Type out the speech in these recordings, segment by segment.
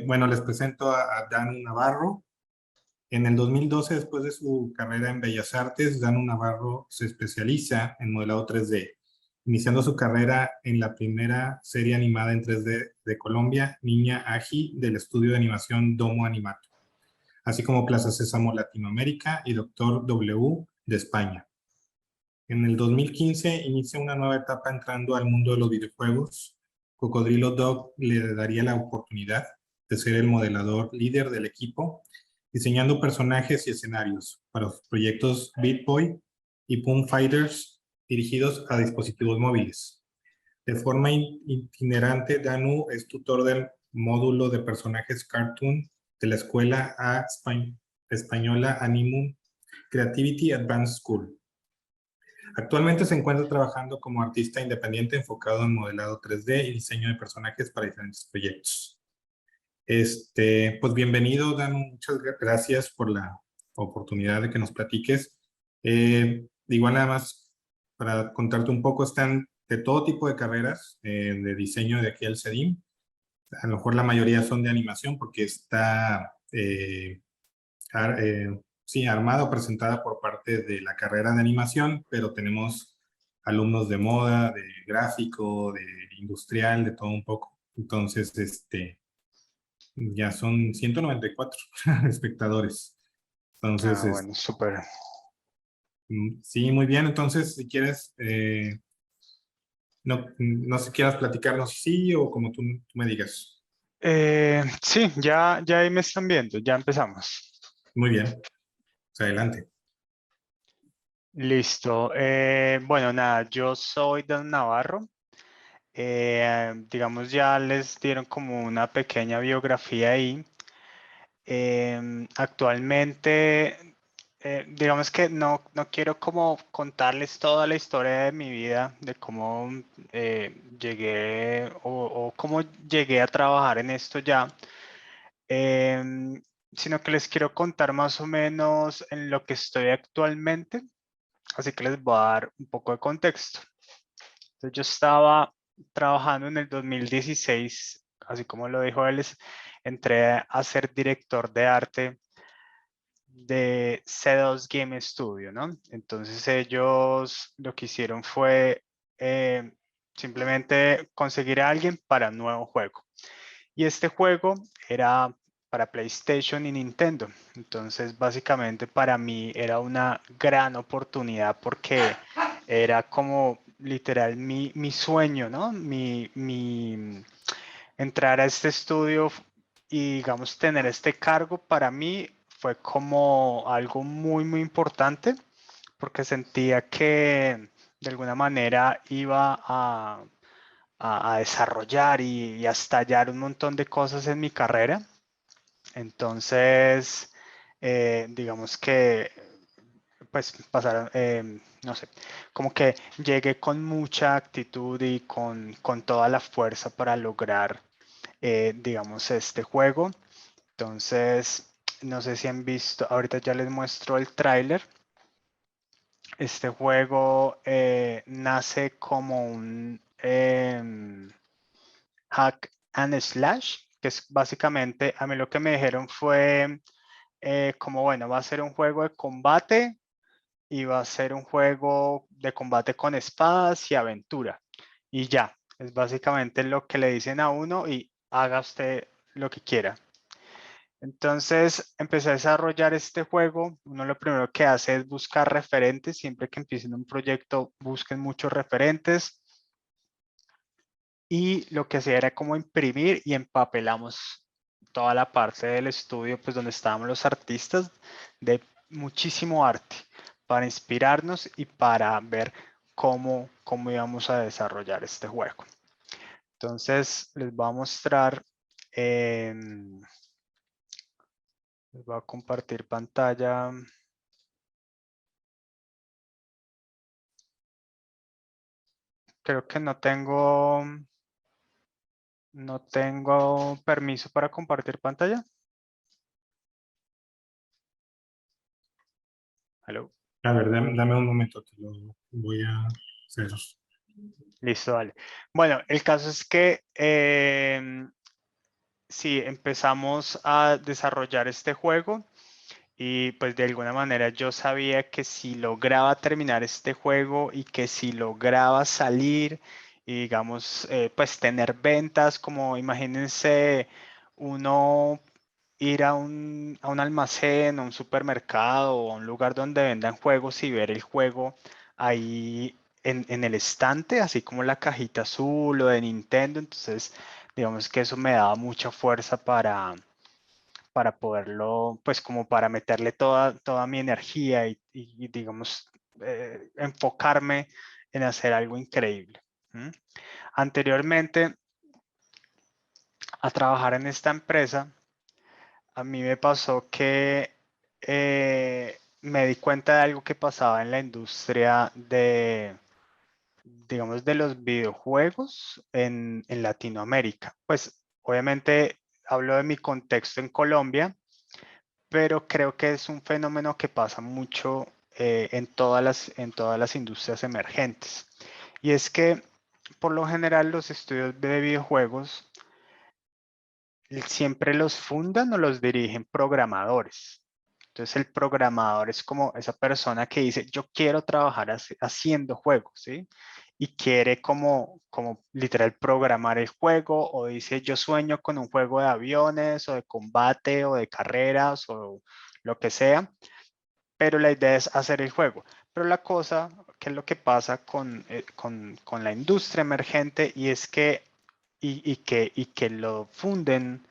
Bueno, les presento a Danu Navarro. En el 2012, después de su carrera en Bellas Artes, Danu Navarro se especializa en modelado 3D, iniciando su carrera en la primera serie animada en 3D de Colombia, Niña Agi, del estudio de animación Domo Animato, así como Plaza Sésamo Latinoamérica y Doctor W de España. En el 2015 inicia una nueva etapa entrando al mundo de los videojuegos. Cocodrilo Dog le daría la oportunidad de ser el modelador líder del equipo, diseñando personajes y escenarios para los proyectos Beat Boy y Boom Fighters dirigidos a dispositivos móviles. De forma itinerante, Danu es tutor del módulo de personajes cartoon de la escuela española Animum Creativity Advanced School. Actualmente se encuentra trabajando como artista independiente enfocado en modelado 3D y diseño de personajes para diferentes proyectos. Pues bienvenido, Danu. Muchas gracias por la oportunidad de que nos platiques. Igual nada más para contarte un poco, están de todo tipo de carreras de diseño de aquí al CEDIM. A lo mejor la mayoría son de animación porque está sí, armada o presentada por parte de la carrera de animación, pero tenemos alumnos de moda, de gráfico, de industrial, de todo un poco. Entonces, ya son 194 espectadores. Entonces, Ah, bueno, súper. sí, muy bien. Entonces, si quieres, no sé si quieras platicarnos, sí, o como tú me digas. Sí, ya ahí me están viendo, ya empezamos. Muy bien, pues adelante. Listo. Bueno, nada, yo soy Dan Navarro. Digamos, ya les dieron como una pequeña biografía ahí. Actualmente, digamos que no quiero como contarles toda la historia de mi vida, de cómo llegué o cómo llegué a trabajar en esto ya, em, sino que les quiero contar más o menos en lo que estoy actualmente, así que les voy a dar un poco de contexto. Entonces, yo estaba trabajando en el 2016, así como lo dijo él, entré a ser director de arte de C2 Game Studio, ¿no? Entonces ellos lo que hicieron fue simplemente conseguir a alguien para un nuevo juego. Y este juego era para PlayStation y Nintendo. Entonces básicamente para mí era una gran oportunidad porque era como literal mi sueño, ¿no? Entrar a este estudio y digamos tener este cargo para mí fue como algo muy importante porque sentía que de alguna manera iba a desarrollar y a estallar un montón de cosas en mi carrera. Entonces, digamos que pues pasaron, no sé, como que llegué con mucha actitud y con toda la fuerza para lograr, digamos, este juego. Entonces, no sé si han visto, ahorita ya les muestro el tráiler. Este juego nace como un hack and slash, que es básicamente, a mí lo que me dijeron fue como, bueno, va a ser un juego de combate y va a ser un juego de combate con espadas y aventura. Y ya, es básicamente lo que le dicen a uno y haga usted lo que quiera. Entonces empecé a desarrollar este juego. Uno lo primero que hace es buscar referentes. Siempre que empiecen un proyecto, busquen muchos referentes. Y lo que hacía era como imprimir y empapelamos toda la parte del estudio, pues donde estábamos los artistas, de muchísimo arte, para inspirarnos y para ver cómo íbamos a desarrollar este juego. Entonces les voy a mostrar, les voy a compartir pantalla. Creo que no tengo permiso para compartir pantalla. ¿Aló? A ver, dame un momento, te lo voy a hacer. Listo, vale. Bueno, el caso es que sí, empezamos a desarrollar este juego y pues de alguna manera yo sabía que si lograba terminar este juego y que si lograba salir y digamos, pues tener ventas, como imagínense uno ir a un almacén, a un supermercado o a un lugar donde vendan juegos y ver el juego ahí en el estante, así como la cajita azul o de Nintendo. Entonces, digamos que eso me daba mucha fuerza para poderlo, pues como para meterle toda mi energía y, digamos, enfocarme en hacer algo increíble. ¿Mm? Anteriormente a trabajar en esta empresa, a mí me pasó que me di cuenta de algo que pasaba en la industria de, digamos, de los videojuegos en Latinoamérica. Pues obviamente hablo de mi contexto en Colombia, pero creo que es un fenómeno que pasa mucho en todas las industrias emergentes. Y es que por lo general los estudios de videojuegos siempre los fundan o los dirigen programadores. Entonces el programador es como esa persona que dice, yo quiero trabajar haciendo juegos, ¿sí? Y quiere como literal programar el juego o dice, yo sueño con un juego de aviones o de combate o de carreras o lo que sea, pero la idea es hacer el juego. Pero la cosa, ¿qué es lo que pasa con la industria emergente? Y es que, y que lo funden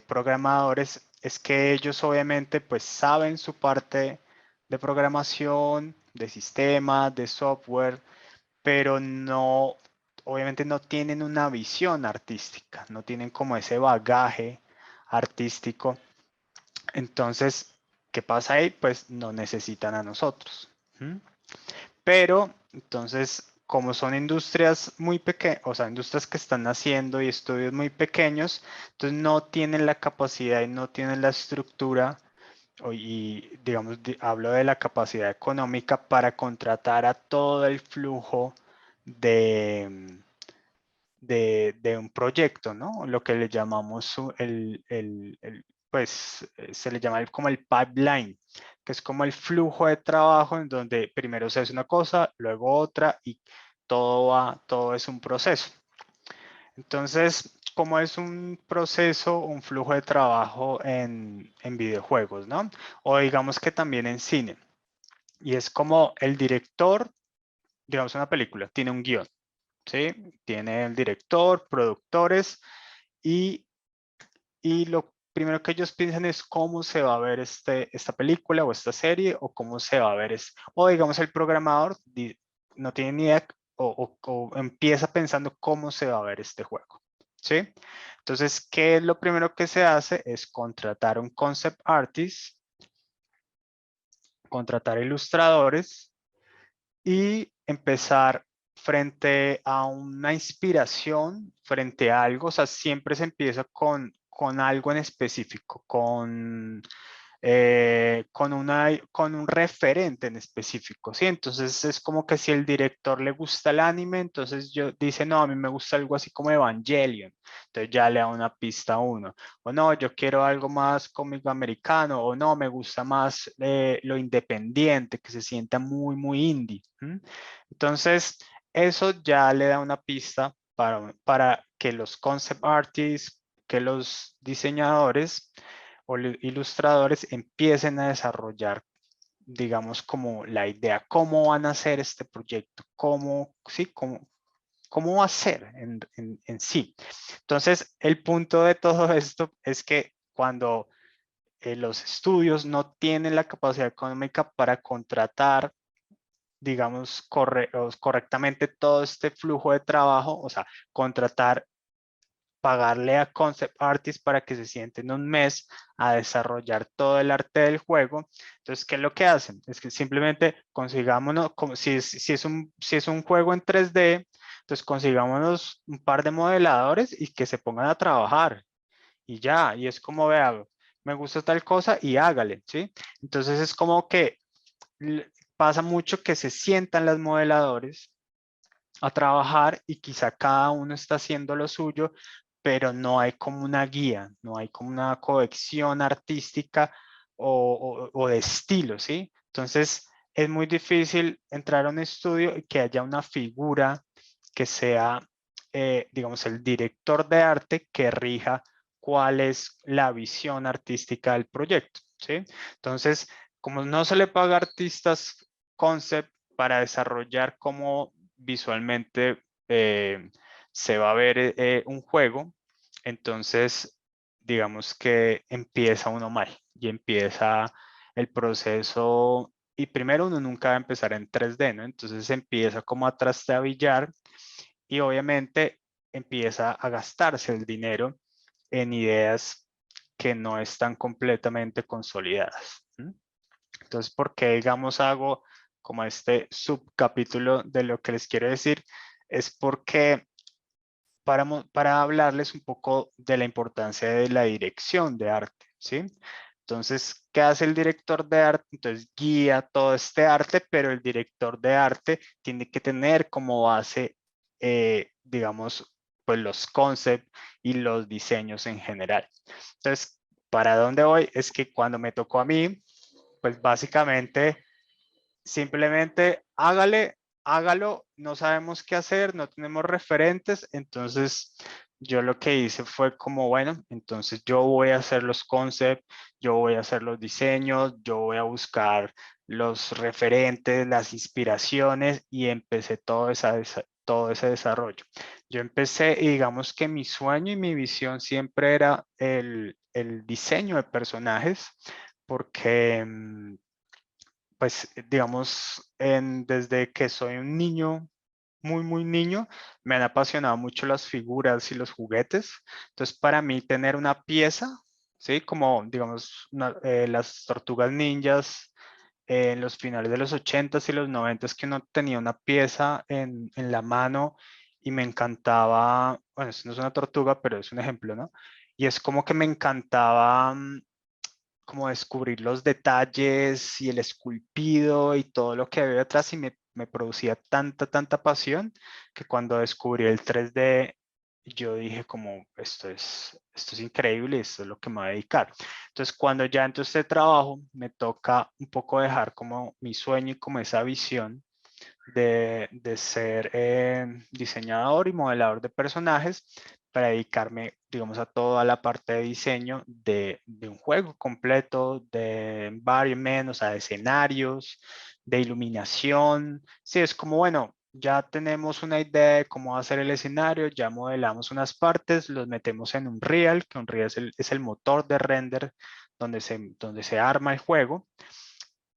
programadores, es que ellos obviamente pues saben su parte de programación, de sistemas, de software, pero no, obviamente no tienen una visión artística, no tienen como ese bagaje artístico. Entonces, ¿qué pasa ahí? Pues no necesitan a nosotros. ¿Mm? Pero, entonces, como son industrias muy pequeñas, o sea, industrias que están naciendo y estudios muy pequeños, entonces no tienen la capacidad y no tienen la estructura, y digamos, hablo de la capacidad económica para contratar a todo el flujo de, de un proyecto, ¿no? Lo que le llamamos pues se le llama como el pipeline, que es como el flujo de trabajo en donde primero se hace una cosa, luego otra y todo es un proceso. Entonces, ¿cómo es un proceso, un flujo de trabajo en videojuegos, ¿no? O digamos que también en cine. Y es como el director, digamos, una película, tiene un guión. ¿Sí? Tiene el director, productores y, y lo primero que ellos piensan es cómo se va a ver esta película o esta serie o cómo se va a ver, o digamos el programador no tiene ni idea o empieza pensando cómo se va a ver este juego. ¿Sí? Entonces, ¿qué es lo primero que se hace? Es contratar un concept artist, contratar ilustradores y empezar frente a una inspiración, frente a algo, o sea, siempre se empieza con algo en específico, con un referente en específico, ¿sí? Entonces es como que si el director le gusta el anime, entonces yo dice, no, a mí me gusta algo así como Evangelion, entonces ya le da una pista a uno, o no, yo quiero algo más cómico americano, o no, me gusta más lo independiente, que se sienta muy, muy indie. ¿Mm? Entonces, eso ya le da una pista para que los concept artists, que los diseñadores o ilustradores empiecen a desarrollar, digamos, como la idea, cómo van a hacer este proyecto, sí, cómo va a ser en sí. Entonces, el punto de todo esto es que cuando los estudios no tienen la capacidad económica para contratar, digamos, correctamente todo este flujo de trabajo, o sea, contratar, pagarle a concept artists para que se sienten un mes a desarrollar todo el arte del juego. Entonces, ¿qué es lo que hacen? Es que simplemente consigámonos, como si es un juego en 3D, entonces consigámonos un par de modeladores y que se pongan a trabajar y ya, y es como, vea, me gusta tal cosa y hágale, ¿sí? Entonces es como que pasa mucho que se sientan los modeladores a trabajar y quizá cada uno está haciendo lo suyo, pero no hay como una guía, no hay como una colección artística o de estilo, ¿sí? Entonces, es muy difícil entrar a un estudio y que haya una figura que sea, digamos, el director de arte que rija cuál es la visión artística del proyecto, ¿sí? Entonces, como no se le paga a artistas concept para desarrollar cómo visualmente se va a ver un juego, entonces digamos que empieza uno mal y empieza el proceso y primero uno nunca va a empezar en 3D, ¿no? Entonces empieza como a trastabillar y obviamente empieza a gastarse el dinero en ideas que no están completamente consolidadas. ¿Mm? Entonces, ¿por qué, digamos, hago como este subcapítulo de lo que les quiero decir? Es porque para hablarles un poco de la importancia de la dirección de arte, ¿sí? Entonces, ¿qué hace el director de arte? Entonces, guía todo este arte, pero el director de arte tiene que tener como base, digamos, pues los concepts y los diseños en general. Entonces, ¿para dónde voy? Es que cuando me tocó a mí, pues básicamente simplemente hágalo, no sabemos qué hacer, no tenemos referentes, entonces yo lo que hice fue como, bueno, entonces yo voy a hacer los concepts, yo voy a hacer los diseños, yo voy a buscar los referentes, las inspiraciones y empecé todo ese desarrollo. Yo empecé y digamos que mi sueño y mi visión siempre era el diseño de personajes porque pues digamos, desde que soy un niño, muy niño, me han apasionado mucho las figuras y los juguetes. Entonces, para mí tener una pieza, ¿sí? Como, digamos, las tortugas ninjas en los finales de los 80s y los 90s, que uno tenía una pieza en la mano y me encantaba, bueno, eso no es una tortuga, pero es un ejemplo, ¿no? Y es como que me encantaba como descubrir los detalles y el esculpido y todo lo que había detrás y me producía tanta pasión que cuando descubrí el 3D yo dije como esto es increíble, esto es lo que me voy a dedicar. Entonces cuando ya entro a este trabajo me toca un poco dejar como mi sueño y como esa visión de ser diseñador y modelador de personajes para dedicarme, digamos, a toda la parte de diseño de un juego completo, de environment, o sea, de escenarios, de iluminación. Sí, es como, bueno, ya tenemos una idea de cómo va a ser el escenario, ya modelamos unas partes, los metemos en Unreal, que Unreal es el motor de render donde se arma el juego.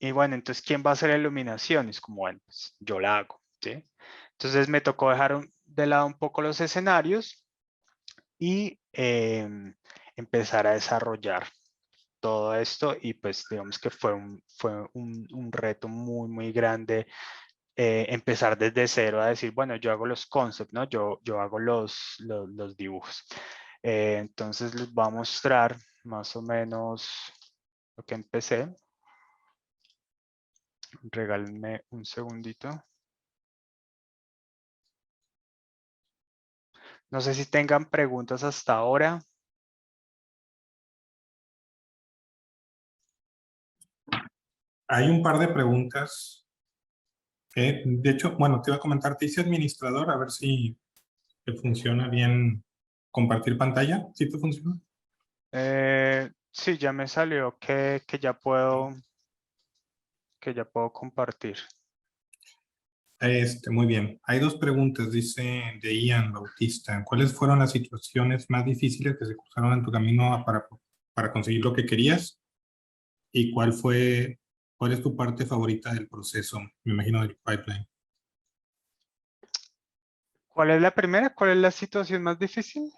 Y bueno, entonces, ¿quién va a hacer la iluminación? Es como, bueno, pues yo la hago, ¿sí? Entonces me tocó dejar de lado un poco los escenarios y empezar a desarrollar todo esto y pues digamos que fue un reto muy grande empezar desde cero a decir, bueno, yo hago los concepts, ¿no? Yo hago los dibujos. Entonces les voy a mostrar más o menos lo que empecé. Regálenme un segundito. No sé si tengan preguntas hasta ahora. Hay un par de preguntas. De hecho, bueno, te iba a comentar, te hice administrador, a ver si te funciona bien compartir pantalla. ¿Sí te funciona? Sí, ya me salió que ya puedo compartir. Muy bien. Hay dos preguntas, dice de Ian Bautista. ¿Cuáles fueron las situaciones más difíciles que se cruzaron en tu camino para conseguir lo que querías? ¿Y cuál es tu parte favorita del proceso? Me imagino del pipeline. ¿Cuál es la primera? ¿Cuál es la situación más difícil?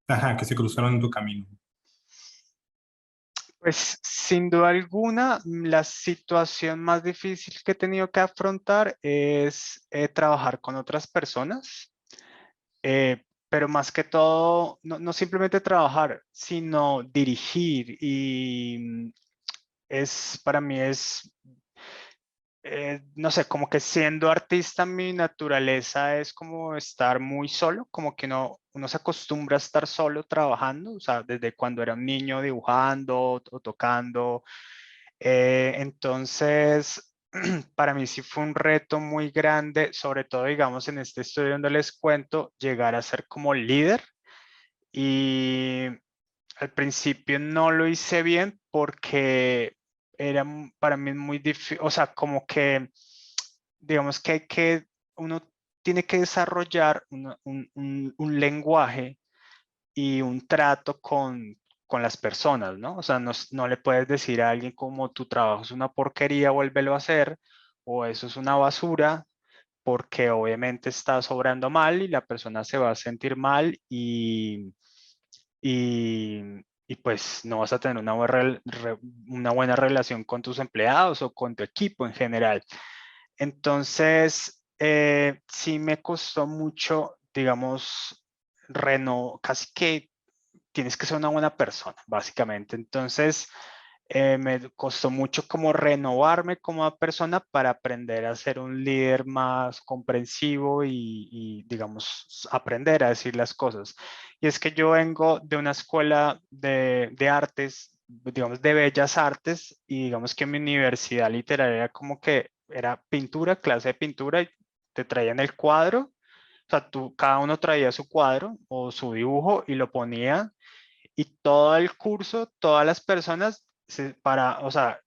Ajá, que se cruzaron en tu camino. Pues sin duda alguna, la situación más difícil que he tenido que afrontar es trabajar con otras personas, pero más que todo, no simplemente trabajar, sino dirigir y para mí es no sé, como que siendo artista mi naturaleza es como estar muy solo, como que uno se acostumbra a estar solo trabajando, o sea, desde cuando era un niño dibujando o tocando. Entonces, para mí sí fue un reto muy grande, sobre todo, digamos, en este estudio donde les cuento, llegar a ser como líder. Y al principio no lo hice bien porque era para mí muy difícil, o sea, como que, digamos que uno tiene que desarrollar un lenguaje y un trato con las personas, ¿no? O sea, no le puedes decir a alguien como tu trabajo es una porquería, vuélvelo a hacer, o eso es una basura, porque obviamente estás obrando mal y la persona se va a sentir mal y, y pues no vas a tener una buena relación con tus empleados o con tu equipo en general. Entonces, sí me costó mucho, digamos, casi que tienes que ser una buena persona, básicamente. Entonces, me costó mucho como renovarme como persona para aprender a ser un líder más comprensivo digamos, aprender a decir las cosas. Y es que yo vengo de una escuela de artes, digamos, de bellas artes, y digamos que mi universidad literaria era como que era pintura, clase de pintura, y te traían el cuadro. O sea, cada uno traía su cuadro o su dibujo y lo ponía y todo el curso, todas las personas o sea,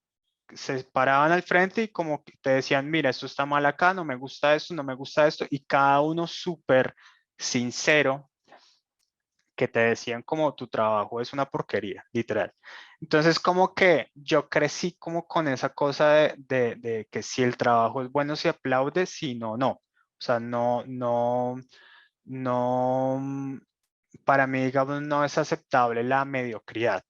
se paraban al frente y como que te decían, mira, esto está mal acá, no me gusta esto, no me gusta esto, y cada uno súper sincero que te decían como tu trabajo es una porquería, literal. Entonces como que yo crecí como con esa cosa de que si el trabajo es bueno se aplaude, si no, no. O sea, no, para mí, digamos, no es aceptable la mediocridad.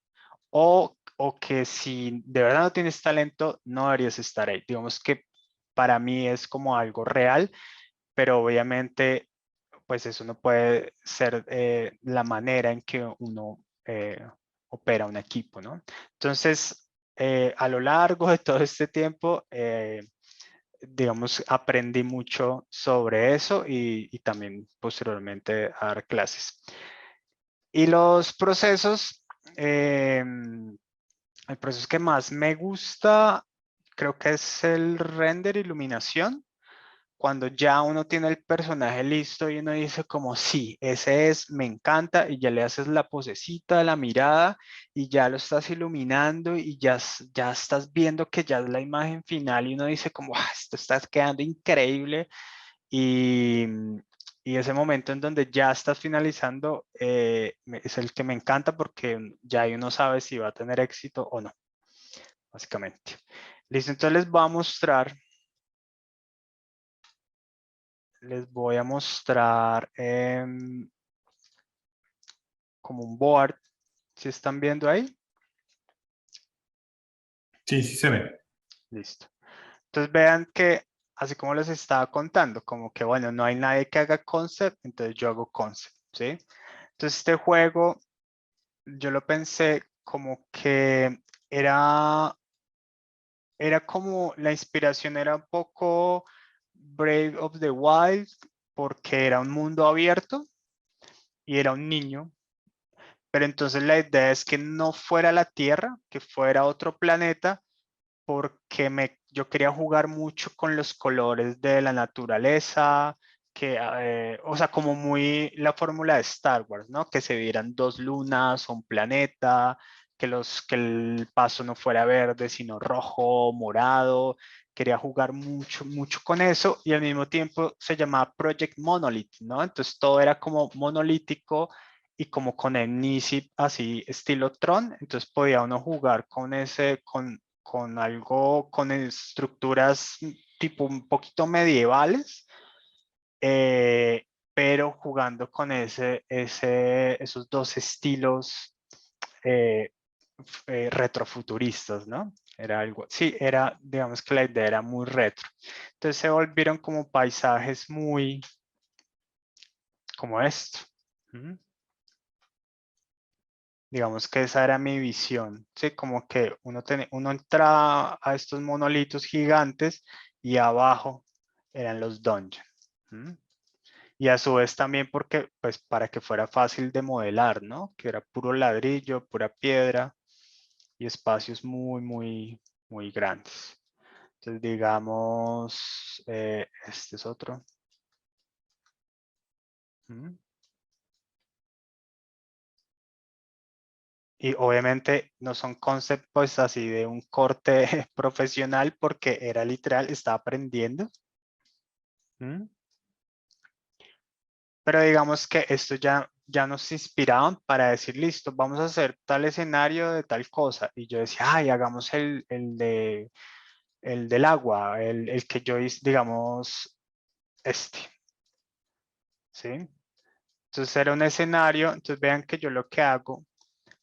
O que si de verdad no tienes talento, no deberías estar ahí. Digamos que para mí es como algo real, pero obviamente, pues eso no puede ser la manera en que uno opera un equipo, ¿no? Entonces, a lo largo de todo este tiempo, digamos, aprendí mucho sobre eso y también posteriormente a dar clases. Y los procesos, el proceso que más me gusta, creo que es el render iluminación. Cuando ya uno tiene el personaje listo y uno dice como, sí, ese es, me encanta, y ya le haces la posecita, la mirada, y ya lo estás iluminando y ya estás viendo que ya es la imagen final y uno dice como, "Ah, esto está quedando increíble". Y, y ese momento en donde ya estás finalizando es el que me encanta porque ya ahí uno sabe si va a tener éxito o no, básicamente. Listo, entonces les voy a mostrar como un board, si están viendo ahí. Sí, sí se ve. Listo. Entonces vean que, así como les estaba contando, como que bueno, no hay nadie que haga concept, entonces yo hago concept, ¿sí? Entonces este juego, yo lo pensé como que era, era como, la inspiración era un poco Brave of the Wild, porque era un mundo abierto y era un niño. Pero entonces la idea es que no fuera la Tierra, que fuera otro planeta, porque yo quería jugar mucho con los colores de la naturaleza, o sea, como muy la fórmula de Star Wars, ¿no? Que se vieran dos lunas o un planeta, que el paso no fuera verde, sino rojo, morado. Quería jugar mucho, mucho con eso y al mismo tiempo se llamaba Project Monolith, ¿no? Entonces todo era como monolítico y como con el NISIP así estilo Tron, entonces podía uno jugar con algo, con estructuras tipo un poquito medievales, pero jugando con esos dos estilos eh, retrofuturistas, ¿no? Era algo, sí, digamos que la idea era muy retro. Entonces se volvieron como paisajes muy como esto. ¿Mm? Digamos que esa era mi visión, ¿sí? Como que uno entraba a estos monolitos gigantes y abajo eran los dungeons. Y a su vez también porque, pues, para que fuera fácil de modelar, ¿no? Que era puro ladrillo, pura piedra y espacios muy grandes. Entonces, digamos, este es otro. Y obviamente no son conceptos así de un corte profesional porque era literal, estaba aprendiendo. Pero digamos que esto ya nos inspiraban para decir, listo, vamos a hacer tal escenario de tal cosa. Y yo decía, ay, hagamos el del agua, el que yo hice, digamos, este. ¿Sí? Entonces era un escenario, entonces vean que yo lo que hago,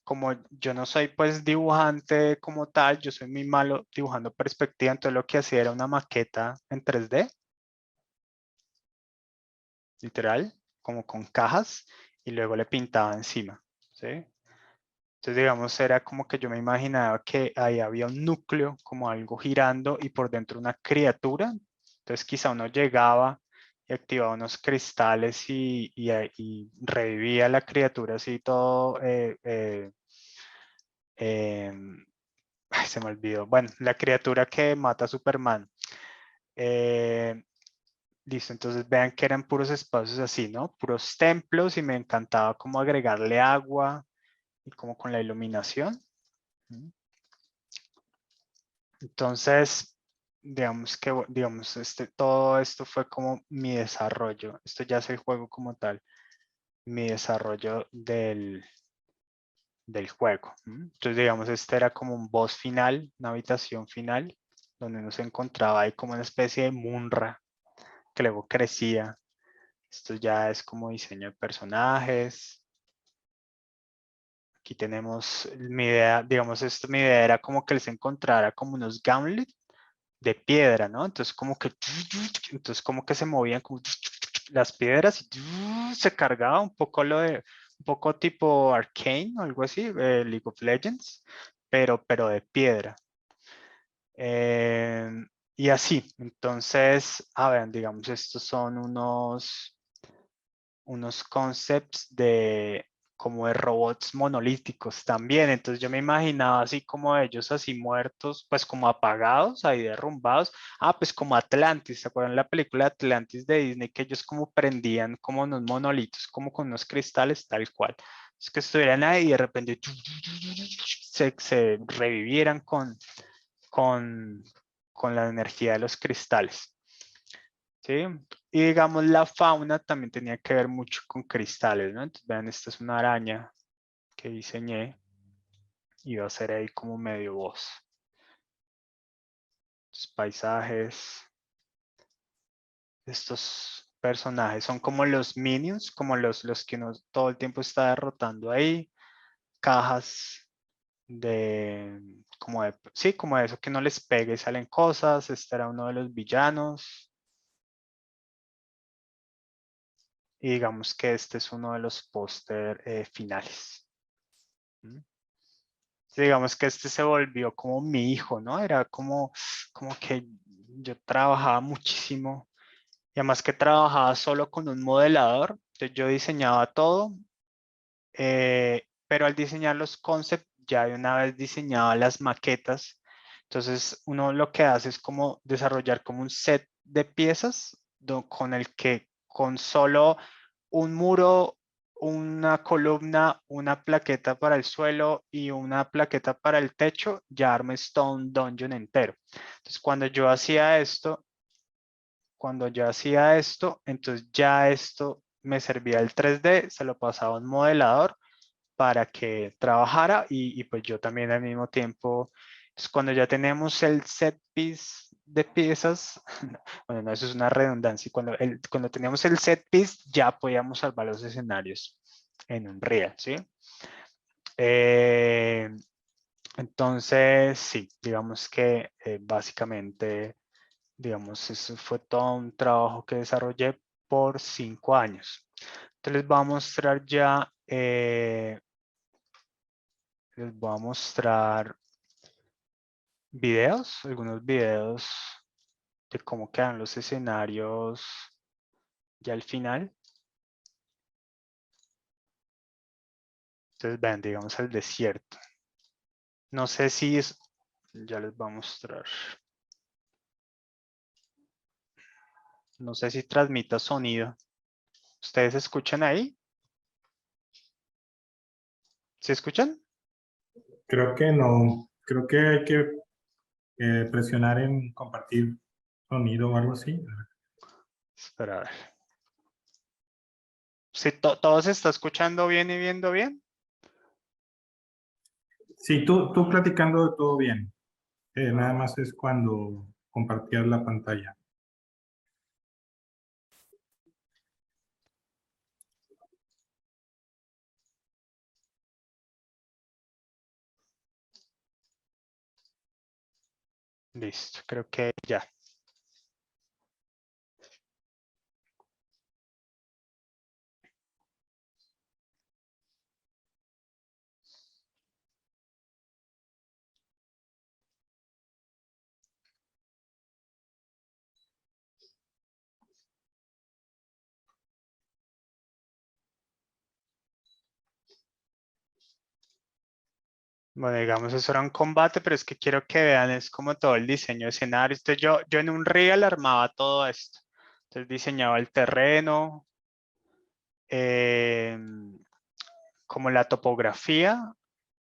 como yo no soy pues dibujante como tal, yo soy muy malo dibujando perspectiva, entonces lo que hacía era una maqueta en 3D, literal, como con cajas, y luego le pintaba encima, ¿sí? Entonces, digamos, era como que yo me imaginaba que ahí había un núcleo, como algo girando, y por dentro una criatura. Entonces, quizá uno llegaba y activaba unos cristales y revivía la criatura así todo. Ay, se me olvidó. Bueno, la criatura que mata a Superman. Eh, Listo, entonces vean que eran puros espacios así, ¿no? Puros templos y me encantaba como agregarle agua y como con la iluminación. Entonces, digamos que, digamos, todo esto fue como mi desarrollo. Esto ya es el juego como tal, mi desarrollo del juego. Entonces, digamos, este era como un boss final, una habitación final, donde uno se encontraba ahí como una especie de Munra que luego crecía. Esto ya es como diseño de personajes. Aquí tenemos mi idea, digamos, mi idea era como que él se encontrara como unos gauntlets de piedra, ¿no? Entonces como que se movían como las piedras y se cargaba un poco un poco tipo Arcane o algo así, League of Legends, pero de piedra. Y así, entonces, a ver, digamos, estos son unos concepts de como de robots monolíticos también. Entonces yo me imaginaba así como ellos así muertos, pues como apagados, ahí derrumbados. Ah, pues como Atlantis, ¿se acuerdan la película Atlantis de Disney? Que ellos como prendían como unos monolitos, como con unos cristales tal cual. Es que estuvieran ahí y de repente se revivieran con, con la energía de los cristales. ¿Sí? Y digamos, la fauna también tenía que ver mucho con cristales, ¿no? Entonces, vean, esta es una araña que diseñé y va a ser ahí como medio boss. Estos paisajes, estos personajes son como los minions, como los que uno todo el tiempo está derrotando ahí. Cajas sí, como de eso que no les pegue y salen cosas. Este era uno de los villanos. Y digamos que este es uno de los póster finales. Digamos que este se volvió como mi hijo, ¿no? Era como que yo trabajaba muchísimo y además que trabajaba solo con un modelador, entonces yo diseñaba todo, pero al diseñar los concepts ya de una vez diseñaba las maquetas, entonces uno lo que hace es como desarrollar como un set de piezas con el que con solo un muro, una columna, una plaqueta para el suelo y una plaqueta para el techo, ya armes todo un dungeon entero. Entonces, entonces ya esto me servía el 3D, se lo pasaba a un modelador para que trabajara y pues yo también al mismo tiempo, pues cuando ya tenemos el set piece de piezas, bueno, no, eso es una redundancia, cuando teníamos el set piece ya podíamos salvar los escenarios en un real, ¿sí? Eh, entonces, sí, digamos que básicamente, digamos, eso fue todo un trabajo que desarrollé por 5 años. Entonces les voy a mostrar ya les voy a mostrar videos, algunos videos de cómo quedan los escenarios ya al final. Entonces vean, digamos el desierto. No sé si es, ya les voy a mostrar. No sé si transmita sonido. ¿Ustedes escuchan ahí? ¿Se escuchan? Creo que no. Creo que hay que presionar en compartir sonido o algo así. Espera, a ver. ¿Sí, todo se está escuchando bien y viendo bien? Sí, tú platicando todo bien. Nada Ah, más es cuando compartías la pantalla. listo, creo que ya. Bueno, digamos, eso era un combate, pero es que quiero que vean, es como todo el diseño de escenario. Entonces yo en un Real armaba todo esto. Entonces diseñaba el terreno, como la topografía,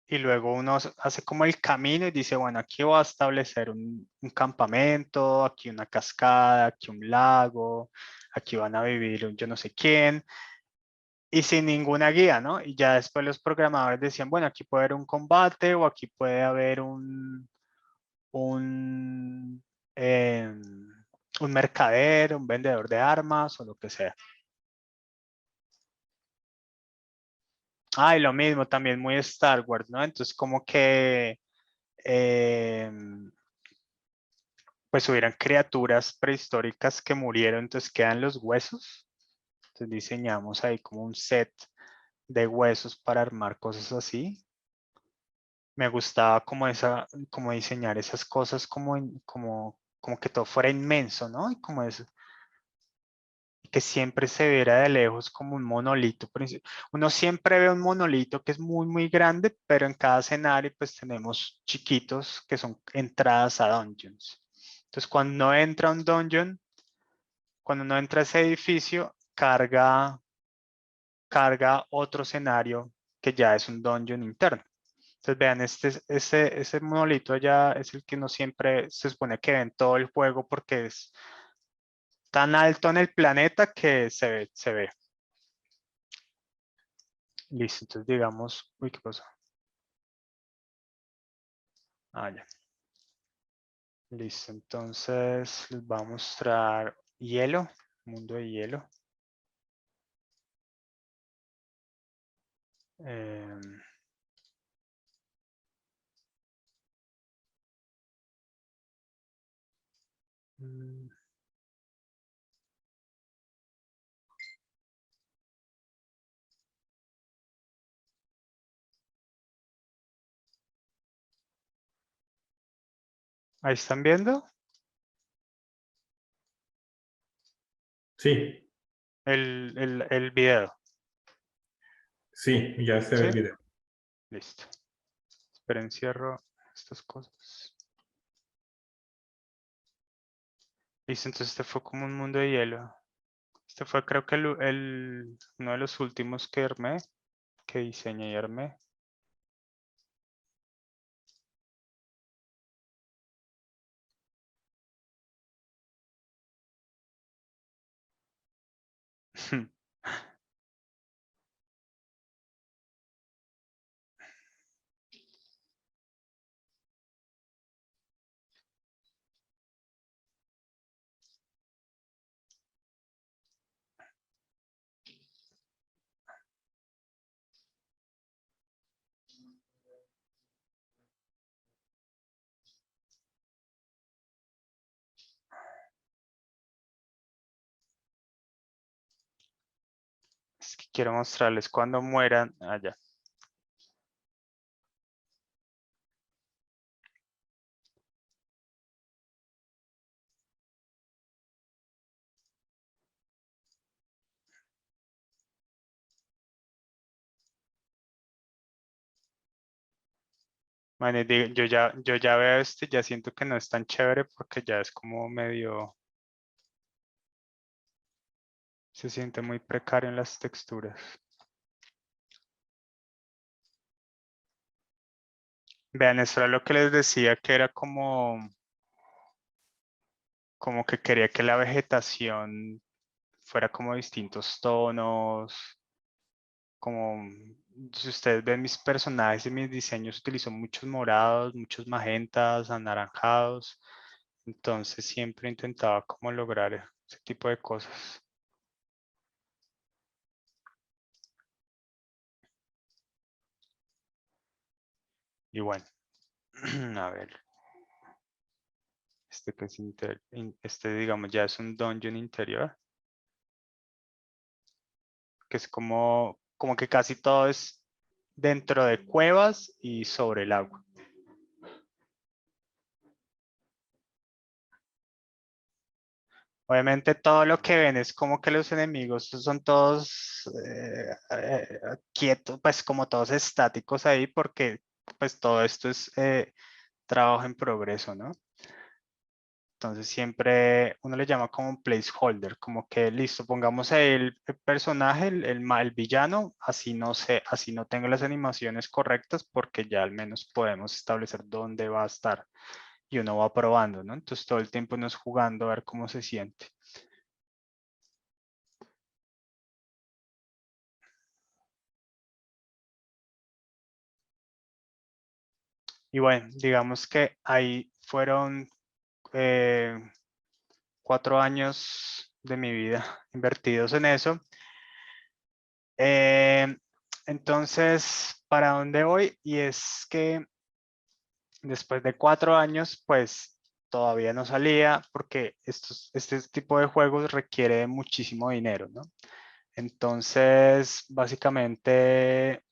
y luego uno hace como el camino y dice, bueno, aquí voy a establecer un campamento, aquí una cascada, aquí un lago, aquí van a vivir un yo no sé quién, y sin ninguna guía, ¿no? Y ya después los programadores decían, bueno, aquí puede haber un combate o aquí puede haber un, em, un mercader, un vendedor de armas o lo que sea. Ah, y lo mismo, también muy Star Wars, ¿no? Entonces como que pues hubieran criaturas prehistóricas que murieron, entonces quedan los huesos. Entonces diseñamos ahí como un set de huesos para armar cosas así. Me gustaba como diseñar esas cosas como que todo fuera inmenso, ¿no? Y como eso, que siempre se viera de lejos como un monolito. Uno siempre ve un monolito que es muy, muy grande, pero en cada escenario pues tenemos chiquitos que son entradas a dungeons. Entonces cuando uno entra a un dungeon, cuando uno entra a ese edificio, carga otro escenario que ya es un dungeon interno. Entonces vean, ese monolito ya es el que no siempre se supone que ve en todo el juego porque es tan alto en el planeta que se ve. Listo, entonces digamos, uy, ¿qué pasó? Ah, ya. Listo, entonces les voy a mostrar hielo, mundo de hielo. Em, mm, Ahí están viendo Sí, el video, sí, ya se ve ¿sí? el video. Listo. Esperen, cierro estas cosas. Listo, entonces este fue como un mundo de hielo. Este fue creo que uno de los últimos que armé, que diseñé y armé. Es que quiero mostrarles cuando mueran allá. Bueno, yo ya veo este, ya siento que no es tan chévere porque ya es como medio, se siente muy precario en las texturas. Vean, eso era lo que les decía, que era como que quería que la vegetación fuera como distintos tonos, como si ustedes ven mis personajes y mis diseños, utilizo muchos morados, muchos magentas, anaranjados, entonces siempre intentaba como lograr ese tipo de cosas. Y bueno, a ver, este que es este digamos ya es un dungeon interior, que es como que casi todo es dentro de cuevas y sobre el agua. Obviamente todo lo que ven es como que los enemigos son todos quietos, pues como todos estáticos ahí, porque pues todo esto es trabajo en progreso, ¿no? Entonces siempre uno le llama como un placeholder, como que listo, pongamos ahí el personaje, el villano, así no sé, así no tengo las animaciones correctas, porque ya al menos podemos establecer dónde va a estar y uno va probando, ¿no? Entonces todo el tiempo uno es jugando a ver cómo se siente. Y bueno, digamos que ahí fueron 4 años de mi vida invertidos en eso. Eh, entonces, ¿para dónde voy? Y es que después de 4 años, pues todavía no salía porque este tipo de juegos requiere de muchísimo dinero, ¿no? Entonces, básicamente,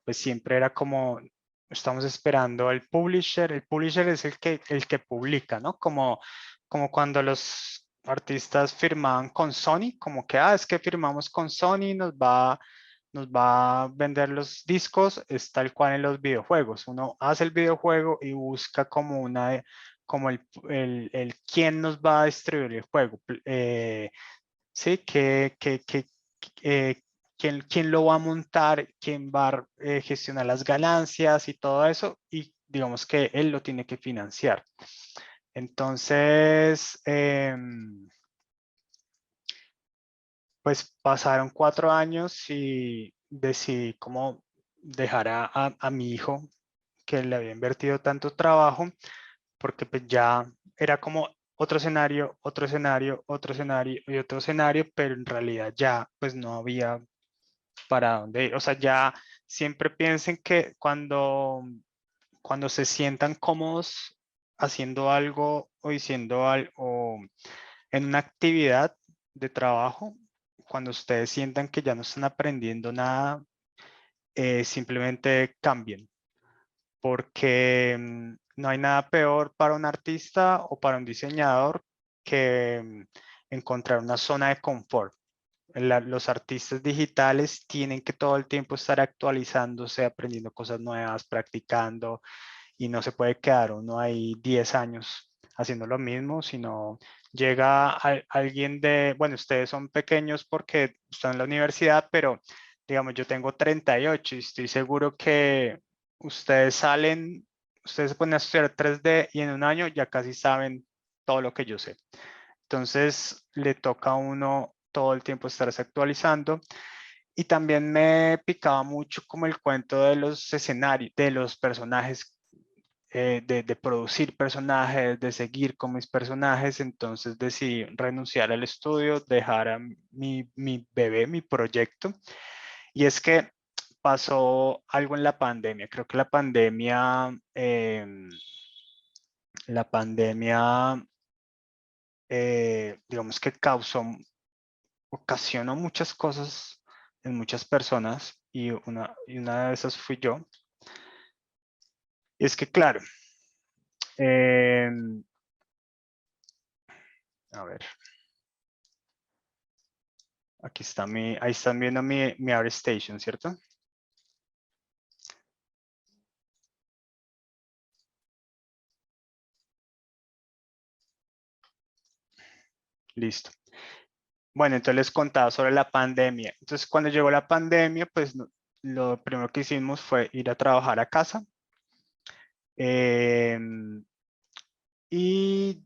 pues siempre era como, estamos esperando al publisher. El publisher es el que publica, ¿no? Como cuando los artistas firmaban con Sony, como que, es que firmamos con Sony, nos va a vender los discos, es tal cual en los videojuegos. Uno hace el videojuego y busca como el quién nos va a distribuir el juego. Sí, eh, quién lo va a montar, quién va a gestionar las ganancias y todo eso, y digamos que él lo tiene que financiar. Entonces, pues pasaron 4 años y decidí como dejar a mi hijo, que le había invertido tanto trabajo, porque pues ya era como otro escenario, otro escenario, otro escenario y otro escenario, pero en realidad ya pues no había para dónde ir. O sea, ya siempre piensen que cuando se sientan cómodos haciendo algo o diciendo algo en una actividad de trabajo, cuando ustedes sientan que ya no están aprendiendo nada, simplemente cambien, porque no hay nada peor para un artista o para un diseñador que encontrar una zona de confort. Los artistas digitales tienen que todo el tiempo estar actualizándose, aprendiendo cosas nuevas, practicando, y no se puede quedar uno ahí 10 años haciendo lo mismo, sino llega alguien bueno, ustedes son pequeños porque están en la universidad, pero digamos, yo tengo 38 y estoy seguro que ustedes se ponen a estudiar 3D y en un año ya casi saben todo lo que yo sé. Entonces le toca a uno todo el tiempo estarse actualizando. Y también me picaba mucho como el cuento de los escenarios, de los personajes, de producir personajes, de seguir con mis personajes. Entonces decidí renunciar al estudio, dejar a mi bebé, mi proyecto. Y es que pasó algo en la pandemia. Creo que la pandemia, digamos que ocasionó muchas cosas en muchas personas, y una de esas fui yo. Y es que, claro, em, a ver, ahí están viendo mi ArtStation, ¿cierto? Listo. Bueno, entonces les contaba sobre la pandemia. Entonces, cuando llegó la pandemia, pues lo primero que hicimos fue ir a trabajar a casa. Y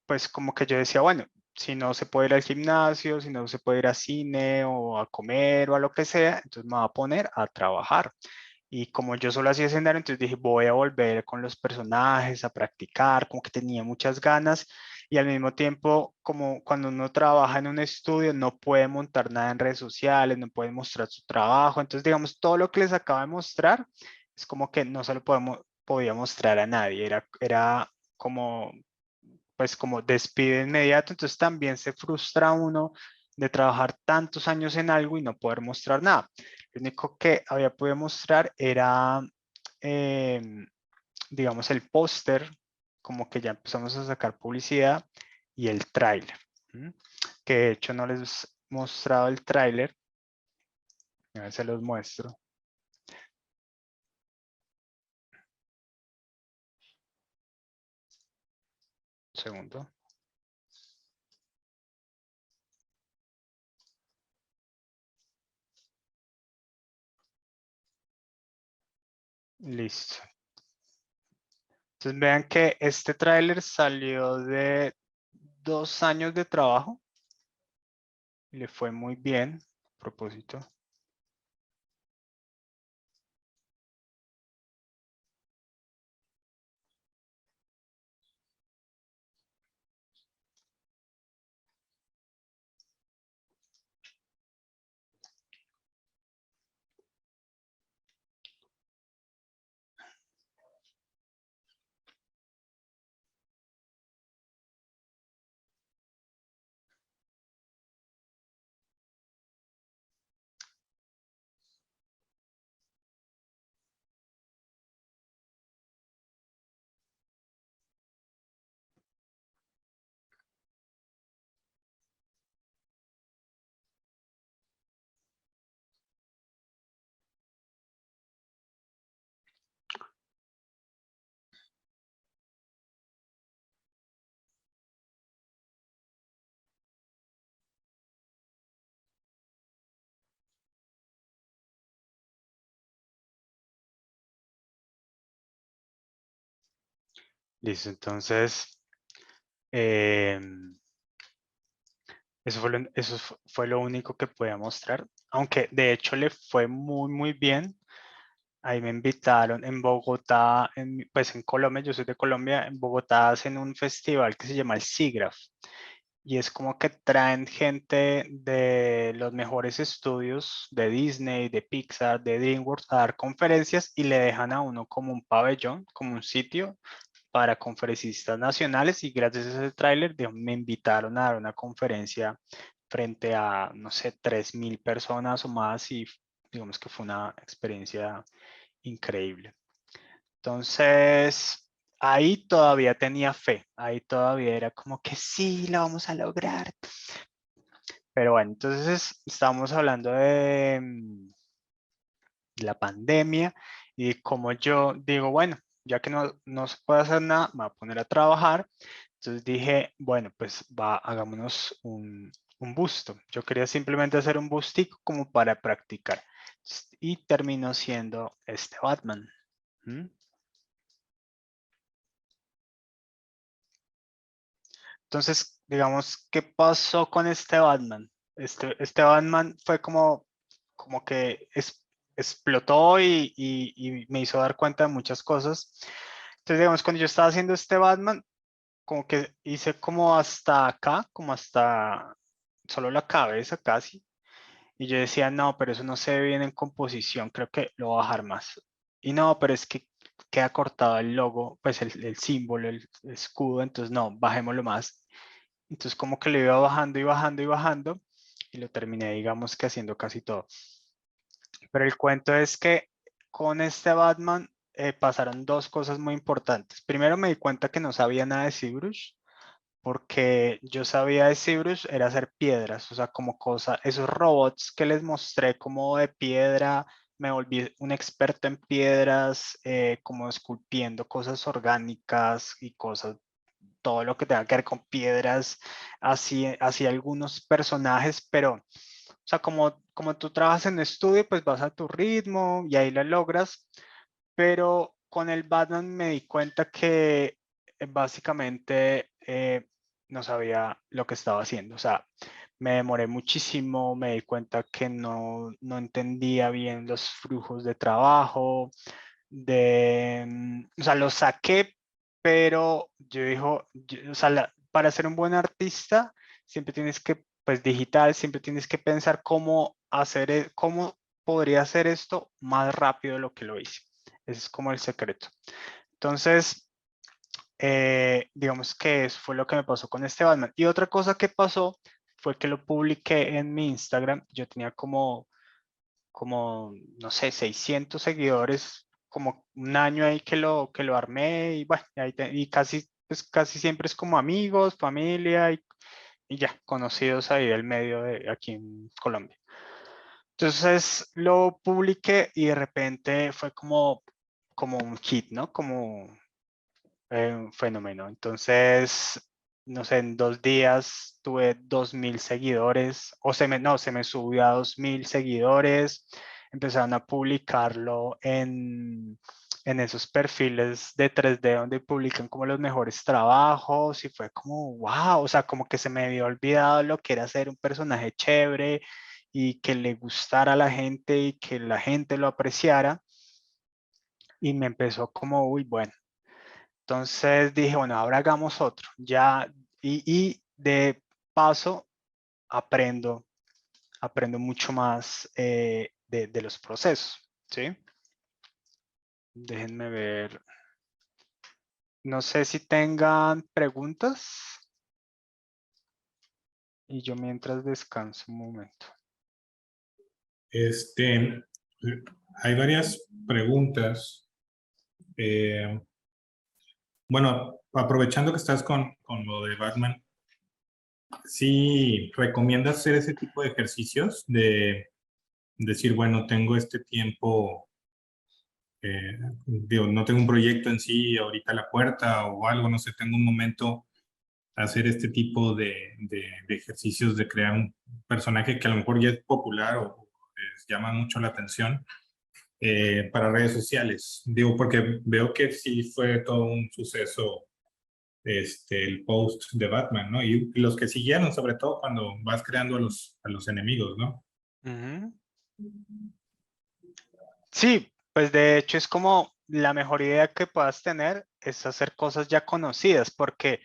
pues como que yo decía, bueno, si no se puede ir al gimnasio, si no se puede ir a cine o a comer o a lo que sea, entonces me voy a poner a trabajar. Y como yo solo hacía escenario, entonces dije, voy a volver con los personajes, a practicar, como que tenía muchas ganas. Y al mismo tiempo, como cuando uno trabaja en un estudio, no puede montar nada en redes sociales, no puede mostrar su trabajo. Entonces, digamos, todo lo que les acabo de mostrar es como que no se lo podía mostrar a nadie. Era como, pues como despido inmediato. Entonces también se frustra uno de trabajar tantos años en algo y no poder mostrar nada. Lo único que había podido mostrar era, digamos, el póster, como que ya empezamos a sacar publicidad, y el tráiler, que de hecho no les he mostrado el tráiler. A ver, se los muestro. Un segundo. Listo. Entonces vean que este tráiler salió de 2 años de trabajo. Le fue muy bien, a propósito. Listo, entonces, eso fue lo único que podía mostrar, aunque de hecho le fue muy, muy bien. Ahí me invitaron en Bogotá, pues en Colombia, yo soy de Colombia, en Bogotá hacen un festival que se llama el SIGGRAPH, y es como que traen gente de los mejores estudios de Disney, de Pixar, de DreamWorks a dar conferencias, y le dejan a uno como un pabellón, como un sitio para conferencistas nacionales, y gracias a ese tráiler me invitaron a dar una conferencia frente a, no sé, 3.000 personas o más, y digamos que fue una experiencia increíble. Entonces, ahí todavía tenía fe, ahí todavía era como que sí, lo vamos a lograr. Pero bueno, entonces estamos hablando de la pandemia, y como yo digo, bueno, ya que no se puede hacer nada, me voy a poner a trabajar. Entonces dije, bueno, pues hagámonos un busto. Yo quería simplemente hacer un bustico como para practicar. Y terminó siendo este Batman. Entonces, digamos, ¿qué pasó con este Batman? Este Batman fue como que explotó y me hizo dar cuenta de muchas cosas. Entonces, digamos, cuando yo estaba haciendo este Batman, como que hice como hasta acá, como hasta solo la cabeza casi. Y yo decía, no, pero eso no se ve bien en composición, creo que lo voy a bajar más. Y no, pero es que queda cortado el logo, pues el símbolo, el escudo, entonces no, bajémoslo más. Entonces como que le iba bajando y bajando y bajando, y lo terminé, digamos, que haciendo casi todo. Pero el cuento es que con este Batman pasaron dos cosas muy importantes. Primero me di cuenta que no sabía nada de ZBrush, porque yo sabía de ZBrush era hacer piedras, o sea, como cosa, esos robots que les mostré como de piedra, me volví un experto en piedras, como esculpiendo cosas orgánicas y cosas todo lo que tenga que ver con piedras, así algunos personajes, pero, o sea, como tú trabajas en un estudio, pues vas a tu ritmo y ahí lo logras, pero con el Batman me di cuenta que básicamente no sabía lo que estaba haciendo. O sea, me demoré muchísimo, me di cuenta que no entendía bien los flujos de trabajo, o sea, los saqué, pero yo dijo, o sea, para ser un buen artista, siempre tienes que, pues digital, siempre tienes que pensar cómo hacer, cómo podría hacer esto más rápido de lo que lo hice. Ese es como el secreto. Entonces, digamos que eso fue lo que me pasó con este Batman. Y otra cosa que pasó fue que lo publiqué en mi Instagram. Yo tenía como no sé, 600 seguidores, como un año ahí que lo armé y bueno, y casi, pues casi siempre es como amigos, familia y ya, conocidos ahí del medio de aquí en Colombia. Entonces lo publiqué y de repente fue como un hit, ¿no? Como un fenómeno. Entonces, no sé, en 2 días tuve 2000 seguidores, o se me subió a 2000 seguidores, empezaron a publicarlo en esos perfiles de 3D donde publican como los mejores trabajos y fue como, wow, o sea, como que se me había olvidado lo que era ser un personaje chévere y que le gustara a la gente y que la gente lo apreciara y me empezó como, uy, bueno. Entonces dije, bueno, ahora hagamos otro. Ya, y de paso aprendo mucho más de los procesos, ¿sí? Déjenme ver. No sé si tengan preguntas. Y yo mientras descanso un momento. Hay varias preguntas. Bueno, aprovechando que estás con lo de Batman, ¿sí recomiendas hacer ese tipo de ejercicios de decir, bueno, tengo este tiempo, digo, no tengo un proyecto en sí ahorita a la puerta o algo, no sé, tengo un momento hacer este tipo de ejercicios de crear un personaje que a lo mejor ya es popular o les llama mucho la atención para redes sociales? Digo, porque veo que sí fue todo un suceso el post de Batman, ¿no? Y los que siguieron, sobre todo cuando vas creando a los enemigos, ¿no? Ujú. Sí, pues de hecho es como la mejor idea que puedas tener es hacer cosas ya conocidas, porque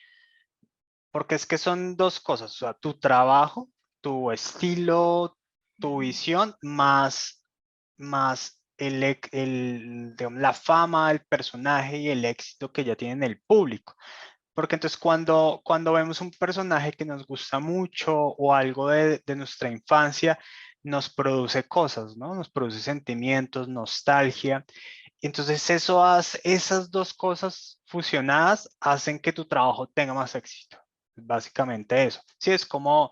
es que son dos cosas, o sea, tu trabajo, tu estilo, tu visión, más digamos, la fama del personaje y el éxito que ya tiene el público. Porque entonces cuando vemos un personaje que nos gusta mucho o algo de nuestra infancia, nos produce cosas, ¿no? Nos produce sentimientos, nostalgia. Y entonces esas dos cosas fusionadas hacen que tu trabajo tenga más éxito. Básicamente eso. Sí, es como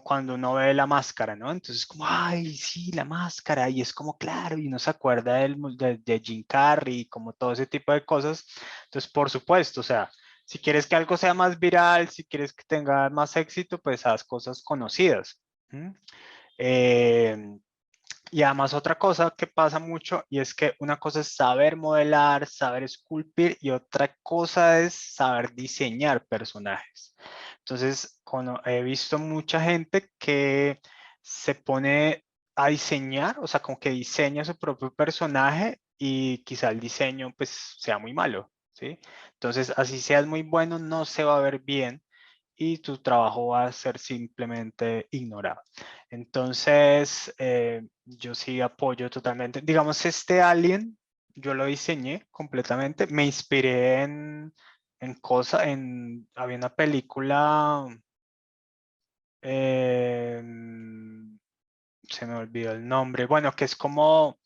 cuando uno ve La Máscara, ¿no? Entonces como, ay, sí, La Máscara. Y es como, claro, y uno se acuerda de Jim Carrey, como todo ese tipo de cosas. Entonces, por supuesto, o sea, si quieres que algo sea más viral, si quieres que tenga más éxito, pues haz cosas conocidas. ¿Mm? Eh, y además otra cosa que pasa mucho y es que una cosa es saber modelar, saber esculpir y otra cosa es saber diseñar personajes. Entonces, he visto mucha gente que se pone a diseñar, o sea, como que diseña su propio personaje y quizá el diseño pues sea muy malo, ¿sí? Entonces, así seas muy bueno, no se va a ver bien y tu trabajo va a ser simplemente ignorado. Entonces, yo sí apoyo totalmente. Digamos, este Alien, yo lo diseñé completamente. Me inspiré había una película, eh, se me olvidó el nombre, bueno, que es como,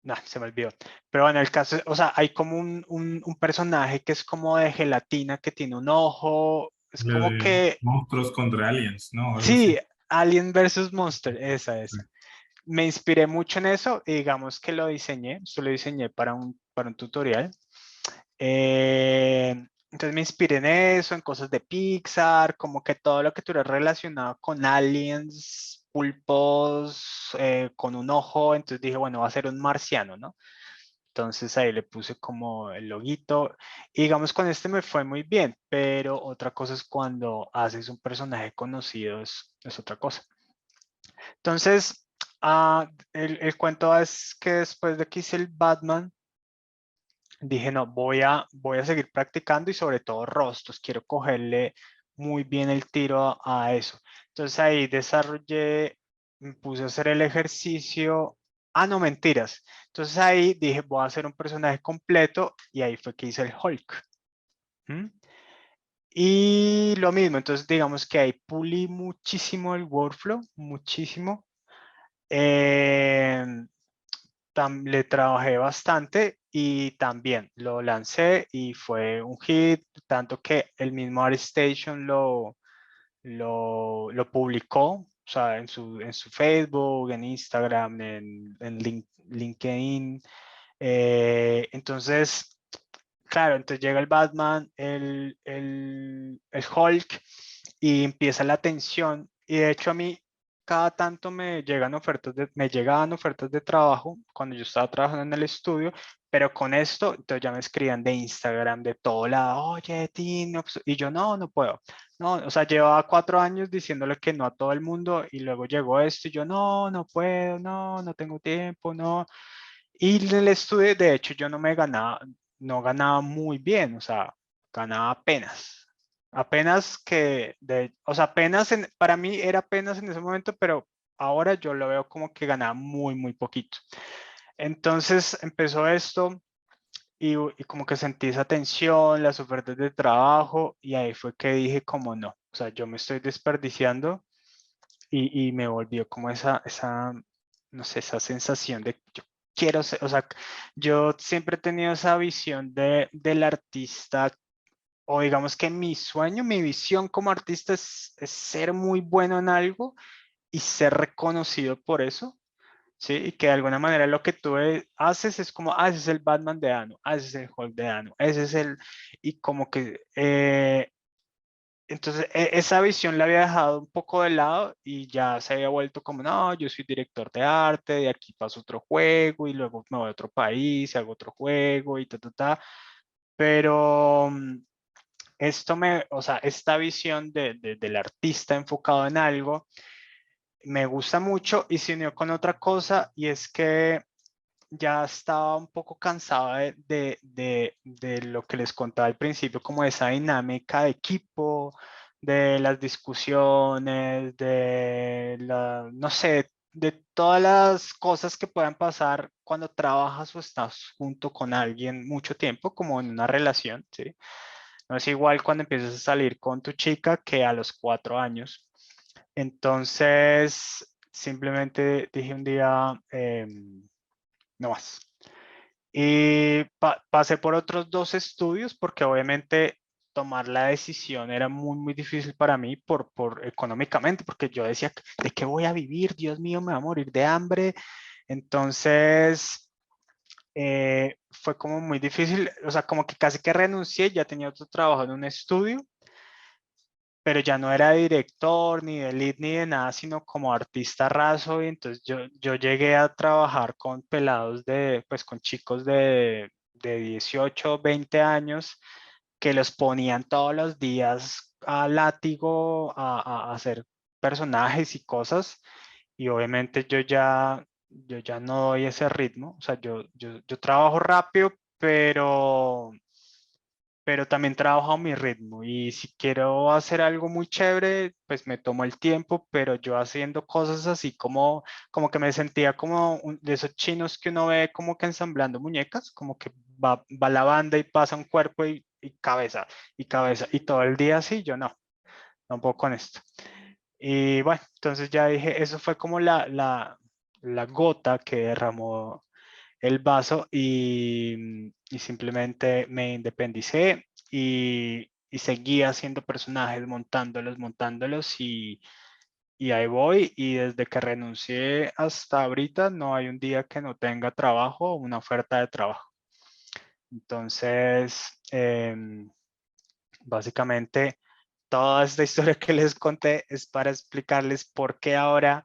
no, se me olvidó. Pero bueno, el caso, o sea, hay como un personaje que es como de gelatina, que tiene un ojo, es La como de que, monstruos contra aliens, ¿no? Algo así. sí, Alien versus Monster, esa. Me inspiré mucho en eso y digamos que lo diseñé, esto lo diseñé para un tutorial. Entonces me inspiré en eso, en cosas de Pixar, como que todo lo que tuviera relacionado con aliens, pulpos, con un ojo. Entonces dije, bueno, va a ser un marciano, ¿no? Entonces ahí le puse como el loguito. Y digamos, con este me fue muy bien, pero otra cosa es cuando haces un personaje conocido, es otra cosa. Entonces, el cuento es que después de que hice el Batman, dije, no, voy a seguir practicando y sobre todo rostros, quiero cogerle muy bien el tiro a eso. Entonces ahí desarrollé, me puse a hacer el ejercicio. Ah, no, mentiras. Entonces ahí dije, voy a hacer un personaje completo y ahí fue que hice el Hulk. ¿Mm? Y lo mismo, entonces digamos que ahí pulí muchísimo el workflow, muchísimo. Em, le trabajé bastante y también lo lancé y fue un hit, tanto que el mismo ArtStation lo publicó, o sea, en su Facebook, en Instagram, en LinkedIn. Entonces, claro, entonces llega el Batman, el Hulk y empieza la tensión. Y de hecho a mí cada tanto me llegaban ofertas de trabajo cuando yo estaba trabajando en el estudio, pero con esto, entonces ya me escribían de Instagram, de todo lado, oye, Tino, y yo no puedo. No, o sea, llevaba 4 años diciéndole que no a todo el mundo y luego llegó esto y yo no puedo, no tengo tiempo, no. Y en el estudio, de hecho, yo no ganaba muy bien, o sea, ganaba apenas. Apenas o sea, para mí era apenas en ese momento, pero ahora yo lo veo como que ganaba muy poquito. Entonces empezó esto y como que sentí esa tensión, las ofertas de trabajo y ahí fue que dije como no, o sea, yo me estoy desperdiciando y me volvió como no sé, esa sensación de yo quiero ser, o sea, yo siempre he tenido esa visión del artista, o digamos que mi sueño, mi visión como artista es ser muy bueno en algo y ser reconocido por eso, ¿sí? Y que de alguna manera lo que tú haces es como, ese es el Batman de Ano, ese es el Hulk de Ano, ese es y como que entonces, esa visión la había dejado un poco de lado y ya se había vuelto como, no, yo soy director de arte, de aquí paso otro juego y luego me voy a otro país y hago otro juego y ta. Pero o sea, esta visión del artista enfocado en algo me gusta mucho y se unió con otra cosa y es que ya estaba un poco cansado de lo que les contaba al principio, como esa dinámica de equipo, de las discusiones, no sé, de todas las cosas que puedan pasar cuando trabajas o estás junto con alguien mucho tiempo, como en una relación, ¿sí? No es igual cuando empiezas a salir con tu chica que a los 4 años. Entonces, simplemente dije un día, no más. Y pasé por otros 2 estudios porque obviamente tomar la decisión era muy difícil para mí por económicamente, porque yo decía, ¿de qué voy a vivir? Dios mío, me va a morir de hambre. Entonces, fue como muy difícil, o sea, como que casi que renuncié, ya tenía otro trabajo en un estudio, pero ya no era director, ni de lead, ni de nada, sino como artista raso. Y entonces yo llegué a trabajar con pelados pues con chicos de 18, 20 años, que los ponían todos los días a látigo a hacer personajes y cosas. Y obviamente yo ya no doy ese ritmo. O sea, yo trabajo rápido, pero también trabajo a mi ritmo y si quiero hacer algo muy chévere, pues me tomo el tiempo, pero yo haciendo cosas así como que me sentía como de esos chinos que uno ve como que ensamblando muñecas, como que va la banda y pasa un cuerpo y cabeza y cabeza y todo el día así, yo no puedo con esto. Y bueno, entonces ya dije, eso fue como la gota que derramó el vaso y simplemente me independicé y seguí haciendo personajes, montándolos y ahí voy. Y desde que renuncié hasta ahorita no hay un día que no tenga trabajo o una oferta de trabajo. Entonces, Básicamente, toda esta historia que les conté es para explicarles por qué ahora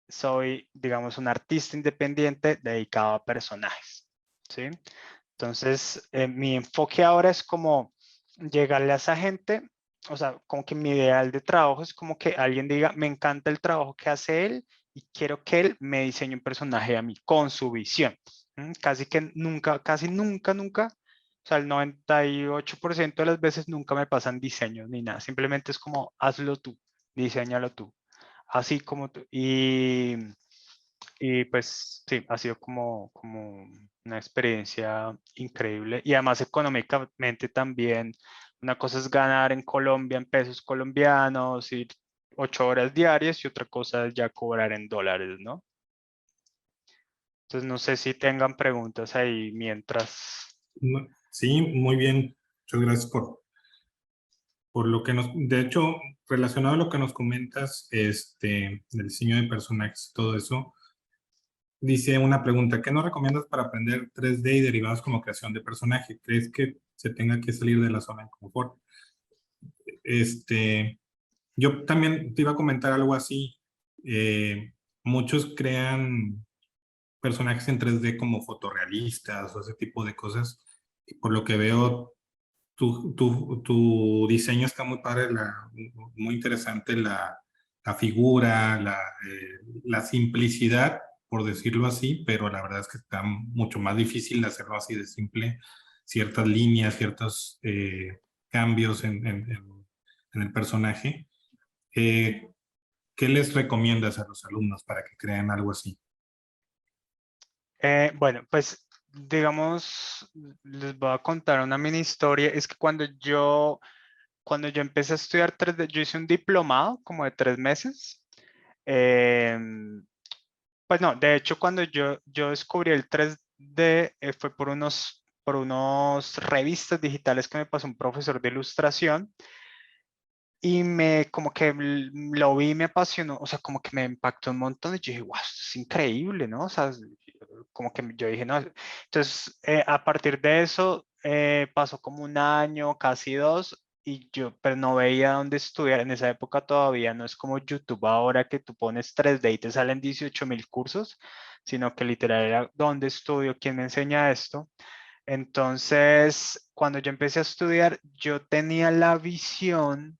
soy, digamos, un artista independiente dedicado a personajes, ¿sí? Entonces, mi enfoque ahora es como llegarle a esa gente, o sea, como que mi ideal de trabajo es como que alguien diga, me encanta el trabajo que hace él y quiero que él me diseñe un personaje a mí con su visión. Casi que nunca, casi nunca, nunca, o sea, el 98% de las veces nunca me pasan diseños ni nada, simplemente es como hazlo tú, diseñalo tú, así como tú. Y pues sí, ha sido como una experiencia increíble y además económicamente también. Una cosa es ganar en Colombia en pesos colombianos y 8 horas diarias y otra cosa es ya cobrar en dólares, ¿no? Entonces no sé si tengan preguntas ahí mientras. Sí, muy bien. Muchas gracias por lo que de hecho, relacionado a lo que nos comentas, del diseño de personajes y todo eso, dice una pregunta, ¿qué nos recomiendas para aprender 3D y derivados como creación de personaje? ¿Crees que se tenga que salir de la zona de confort? Este, yo también te iba a comentar algo así. Muchos crean personajes en 3D como fotorrealistas o ese tipo de cosas. Y por lo que veo, tu diseño está muy padre, muy interesante la figura, la simplicidad, por decirlo así, pero la verdad es que está mucho más difícil hacerlo así de simple. Ciertas líneas, ciertos cambios en el personaje. Eh, ¿Qué les recomiendas a los alumnos para que crean algo así? Bueno, pues digamos, les voy a contar una mini historia. Es que cuando yo empecé a estudiar 3D, yo hice un diplomado como de 3 meses. em, Pues no, de hecho cuando yo descubrí el 3D fue por unos revistas digitales que me pasó un profesor de ilustración y como que lo vi y me apasionó, o sea, como que me impactó un montón y yo dije, wow, esto es increíble, ¿no? O sea, como que yo dije, no. Entonces, a partir de eso, pasó como un año, casi dos, y yo, pero no veía dónde estudiar. En esa época todavía no es como YouTube ahora que tú pones 3D y te salen 18.000 cursos, sino que literal era dónde estudio, quién me enseña esto. Entonces, cuando yo empecé a estudiar, yo tenía la visión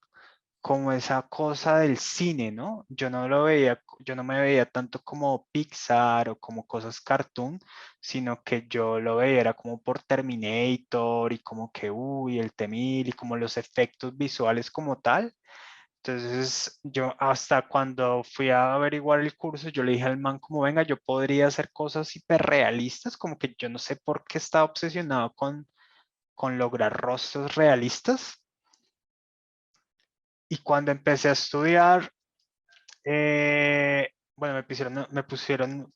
como esa cosa del cine, ¿no? Yo no me veía tanto como Pixar o como cosas cartoon, sino que yo lo veía era como por Terminator y como que, uy, el T-1000 y como los efectos visuales como tal. Entonces, yo hasta cuando fui a averiguar el curso, yo le dije al man como, venga, yo podría hacer cosas hiperrealistas, como que yo no sé por qué estaba obsesionado con lograr rostros realistas. Y cuando empecé a estudiar, bueno,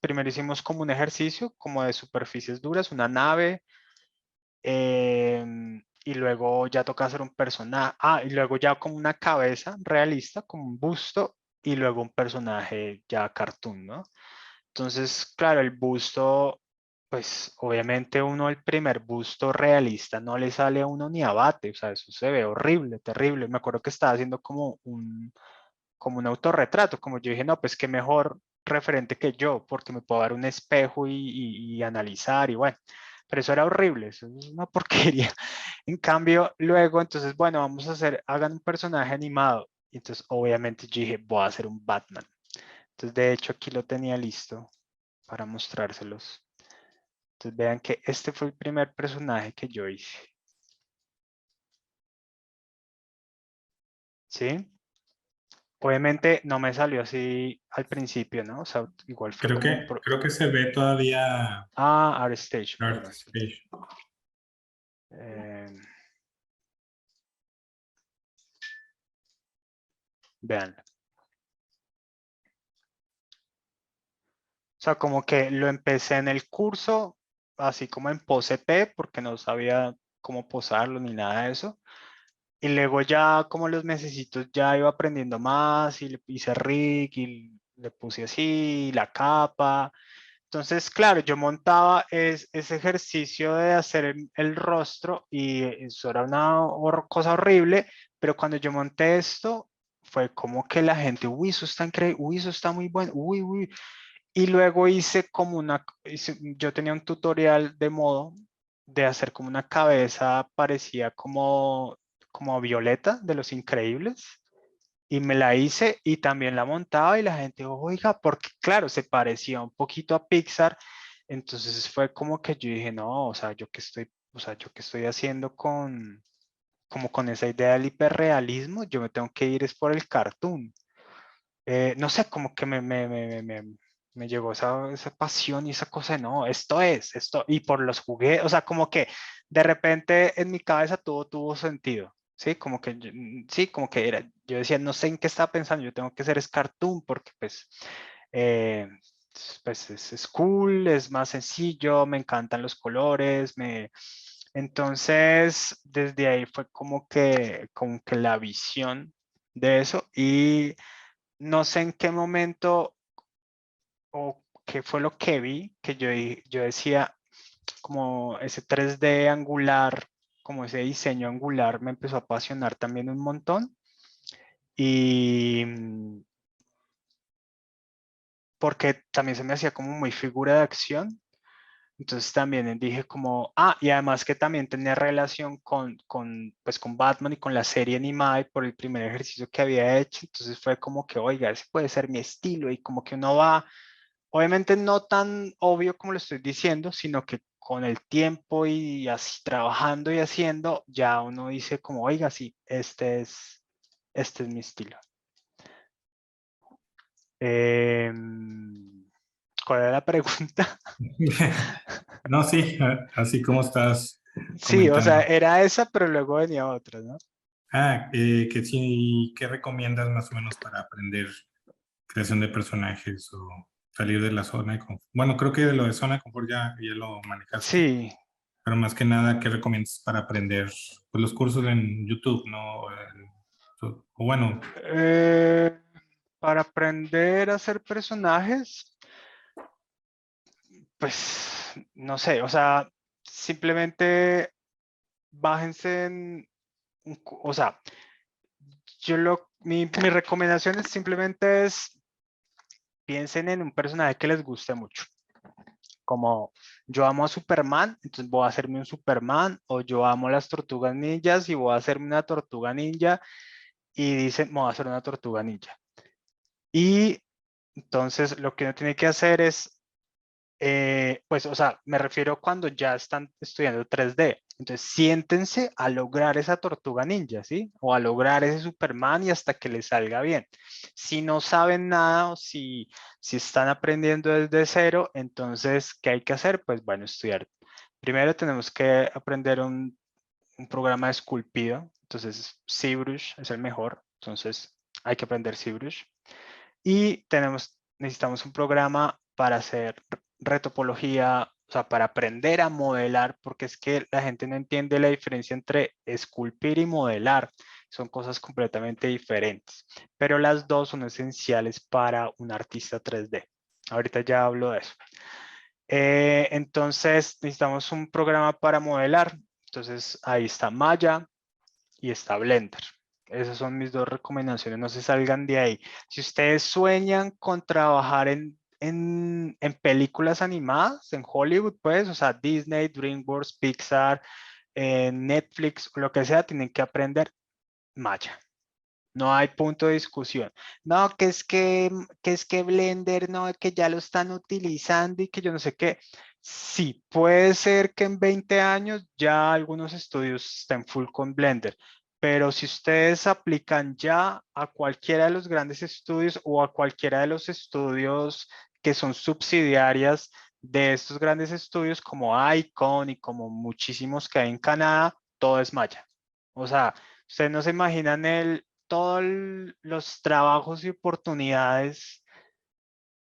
primero hicimos como un ejercicio, como de superficies duras, una nave, y luego ya toca hacer un personaje, y luego ya como una cabeza realista, como un busto, y luego un personaje ya cartoon, ¿no? Entonces, claro, el busto, pues obviamente uno el primer busto realista no le sale a uno ni abate, o sea, eso se ve horrible, terrible. Me acuerdo que estaba haciendo como un autorretrato, como yo dije, no, pues qué mejor referente que yo, porque me puedo dar un espejo y analizar y bueno, pero eso era horrible, eso es una porquería. En cambio, luego, entonces, bueno, hagan un personaje animado. Y entonces, obviamente, yo dije, voy a hacer un Batman. Entonces, de hecho, aquí lo tenía listo para mostrárselos. Entonces, vean que este fue el primer personaje que yo hice. ¿Sí? Obviamente no me salió así al principio, ¿no? O sea, igual fue Creo como que, creo que se ve todavía ArtStation, perdón. Artstation. Eh, vean. O sea, como que lo empecé en el curso, así como en pose P, porque no sabía cómo posarlo ni nada de eso. Y luego ya como los mesecitos ya iba aprendiendo más y le hice rig y le puse así la capa. Entonces, claro, yo montaba ese ejercicio de hacer el rostro y eso era una cosa horrible, pero cuando yo monté esto, fue como que la gente, uy, eso está increíble, uy, eso está muy bueno, uy, uy. Y luego hice como yo tenía un tutorial de modo de hacer como una cabeza parecía como Violeta de Los Increíbles. Y me la hice y también la montaba y la gente, oiga, porque claro, se parecía un poquito a Pixar. Entonces fue como que yo dije, no, o sea, yo qué estoy haciendo como con esa idea del hiperrealismo, yo me tengo que ir es por el cartoon. No sé, como que me llegó esa pasión y esa cosa de, no, esto, y por los juguetes, o sea, como que de repente en mi cabeza todo tuvo sentido, ¿sí? Como que, sí, como que era, yo decía, no sé en qué estaba pensando, yo tengo que hacer es cartoon porque eh, pues es cool, es más sencillo, me encantan los colores, Entonces, desde ahí fue como que la visión de eso y no sé en qué momento o qué fue lo que vi, que yo decía, como ese 3D angular, como ese diseño angular me empezó a apasionar también un montón. Y porque también se me hacía como muy figura de acción. Entonces también dije como, y además que también tenía relación pues con Batman y con la serie animada y por el primer ejercicio que había hecho. Entonces fue como que, oiga, ese puede ser mi estilo y como que uno va. Obviamente no tan obvio como lo estoy diciendo, sino que con el tiempo y así trabajando y haciendo, ya uno dice como, oiga, sí, este es mi estilo. ¿Cuál era la pregunta? No, sí, así como estás Sí, o sea, comentando. era esa, pero luego venía otra, ¿no? Que sí, ¿qué recomiendas más o menos para aprender creación de personajes o salir de la zona de confort? Bueno, creo que lo de zona de confort ya lo manejaste, Sí, pero más que nada, ¿qué recomiendas para aprender? Pues los cursos en YouTube, ¿no? O bueno, eh, para aprender a hacer personajes, pues, no sé, o sea, simplemente bájense o sea, mi recomendación es simplemente piensen en un personaje que les guste mucho. Como yo amo a Superman, entonces voy a hacerme un Superman, o yo amo las tortugas ninjas y voy a hacerme una tortuga ninja, y dicen, me voy a hacer una tortuga ninja. Y entonces lo que uno tiene que hacer es pues, o sea, me refiero cuando ya están estudiando 3D. Entonces, siéntense a lograr esa tortuga ninja, ¿sí? O a lograr ese Superman y hasta que les salga bien. Si no saben nada o si están aprendiendo desde cero, entonces, ¿qué hay que hacer? Pues, bueno, estudiar. Primero tenemos que aprender un programa de esculpido. Entonces, ZBrush es el mejor. Entonces, hay que aprender ZBrush. Y necesitamos un programa para hacer retopología, o sea, para aprender a modelar, porque es que la gente no entiende la diferencia entre esculpir y modelar. Son cosas completamente diferentes, pero las dos son esenciales para un artista 3D. Ahorita ya hablo de eso. Entonces, necesitamos un programa para modelar. Entonces, ahí está Maya y está Blender. Esas son mis dos recomendaciones, no se salgan de ahí. Si ustedes sueñan con trabajar en películas animadas, en Hollywood, pues, o sea, Disney, DreamWorks, Pixar, Netflix, lo que sea, tienen que aprender Maya. No hay punto de discusión. No, que es que Blender, no, que ya lo están utilizando y que yo no sé qué. Sí, puede ser que en 20 años ya algunos estudios estén full con Blender, pero si ustedes aplican ya a cualquiera de los grandes estudios o a cualquiera de los estudios que son subsidiarias de estos grandes estudios como Icon y como muchísimos que hay en Canadá, todo es Maya. O sea, ustedes no se imaginan todos los trabajos y oportunidades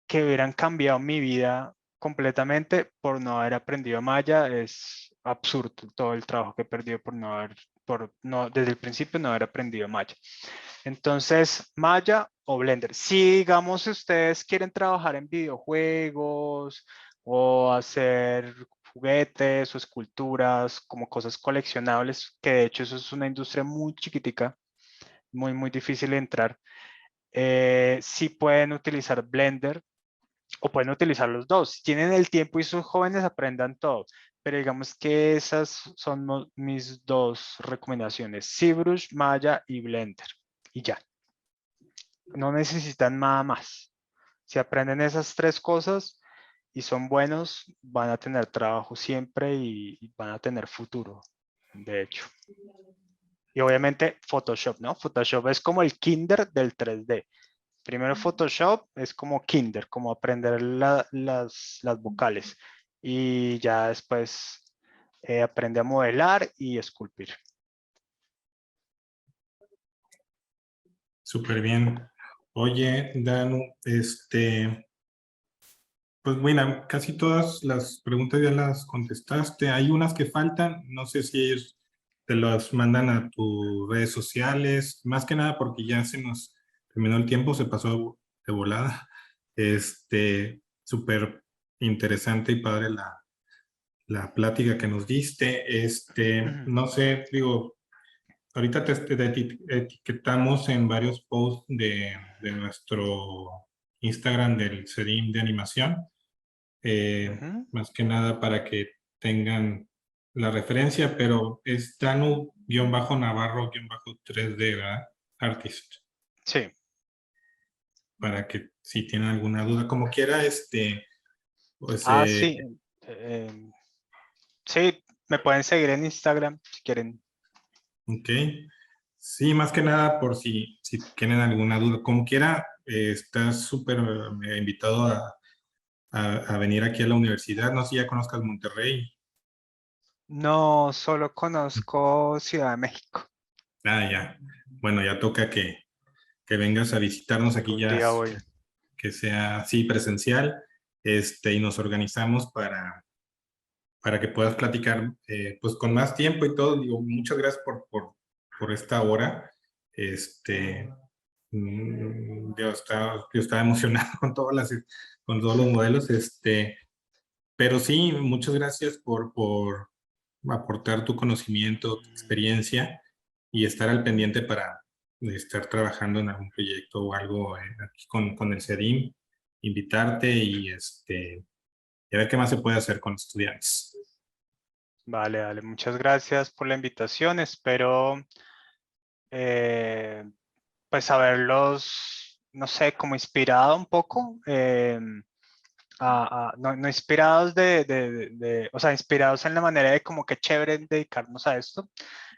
que hubieran cambiado mi vida completamente por no haber aprendido Maya. Es absurdo todo el trabajo que he perdido desde el principio no haber aprendido Maya. Entonces, Maya o Blender. Si, digamos, ustedes quieren trabajar en videojuegos o hacer juguetes o esculturas como cosas coleccionables, que de hecho eso es una industria muy chiquitica, muy difícil de entrar, sí pueden utilizar Blender o pueden utilizar los dos. Si tienen el tiempo y son jóvenes, aprendan todo. Pero digamos que esas son mis dos recomendaciones, ZBrush, Maya y Blender. Y ya, no necesitan nada más. Si aprenden esas tres cosas y son buenos, van a tener trabajo siempre y van a tener futuro, de hecho. Y obviamente Photoshop, ¿no? Photoshop es como el kinder del 3D. Primero Photoshop es como kinder, como aprender las vocales. Y ya después aprende a modelar y esculpir. Súper bien. Oye, Danu, pues bueno, casi todas las preguntas ya las contestaste. Hay unas que faltan, no sé si ellos te las mandan a tus redes sociales, más que nada porque ya se nos terminó el tiempo, se pasó de volada. Súper interesante y padre la plática que nos diste. No sé, digo, ahorita te etiquetamos en varios posts de nuestro Instagram del CEDIM de animación, más que nada para que tengan la referencia, pero es Danu-Navarro-3D, ¿verdad? Artist, Sí. para que si tienen alguna duda, como quiera, pues, Sí. Sí, me pueden seguir en Instagram si quieren. ok. Sí, más que nada por si tienen alguna duda. Como quiera, estás súper invitado a venir aquí a la universidad. No sé si ya conozcas Monterrey. No, solo conozco Ciudad de México. Ah, ya. Bueno, ya toca que vengas a visitarnos aquí Algún ya, día voy. que sea así presencial, y nos organizamos para que puedas platicar pues con más tiempo y todo. Digo, muchas gracias por esta hora. Este, yo estaba emocionado con con todos los modelos, pero sí, muchas gracias por aportar tu conocimiento, tu experiencia y estar al pendiente para estar trabajando en algún proyecto o algo aquí con el CEDIM, invitarte y a ver qué más se puede hacer con estudiantes. Vale, vale. Muchas gracias por la invitación. Espero pues haberlos, no sé, como inspirado un poco. No inspirados o sea, inspirados en la manera de como que chévere dedicarnos a esto.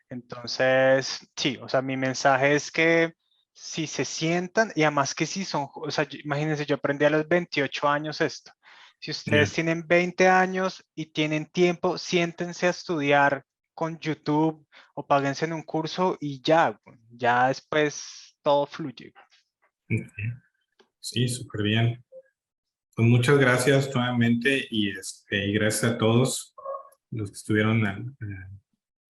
Entonces, sí, o sea, mi mensaje es que si se sientan, y además que si son, o sea, imagínense, yo aprendí a los 28 años esto. Si ustedes Ya. tienen 20 años y tienen tiempo, siéntense a estudiar con YouTube o páguense en un curso y ya después todo fluye. Ok. Sí, súper bien. Pues muchas gracias nuevamente y gracias a todos los que estuvieron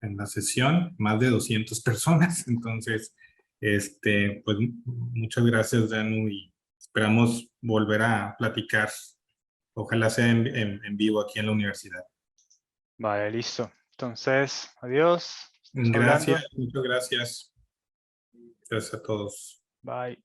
en la sesión, más de 200 personas. Entonces, pues muchas gracias, Danu, y esperamos volver a platicar. Ojalá sea en vivo aquí en la universidad. Vale, listo. Entonces, adiós. Estamos Gracias, hablando. muchas gracias. Gracias a todos. Bye.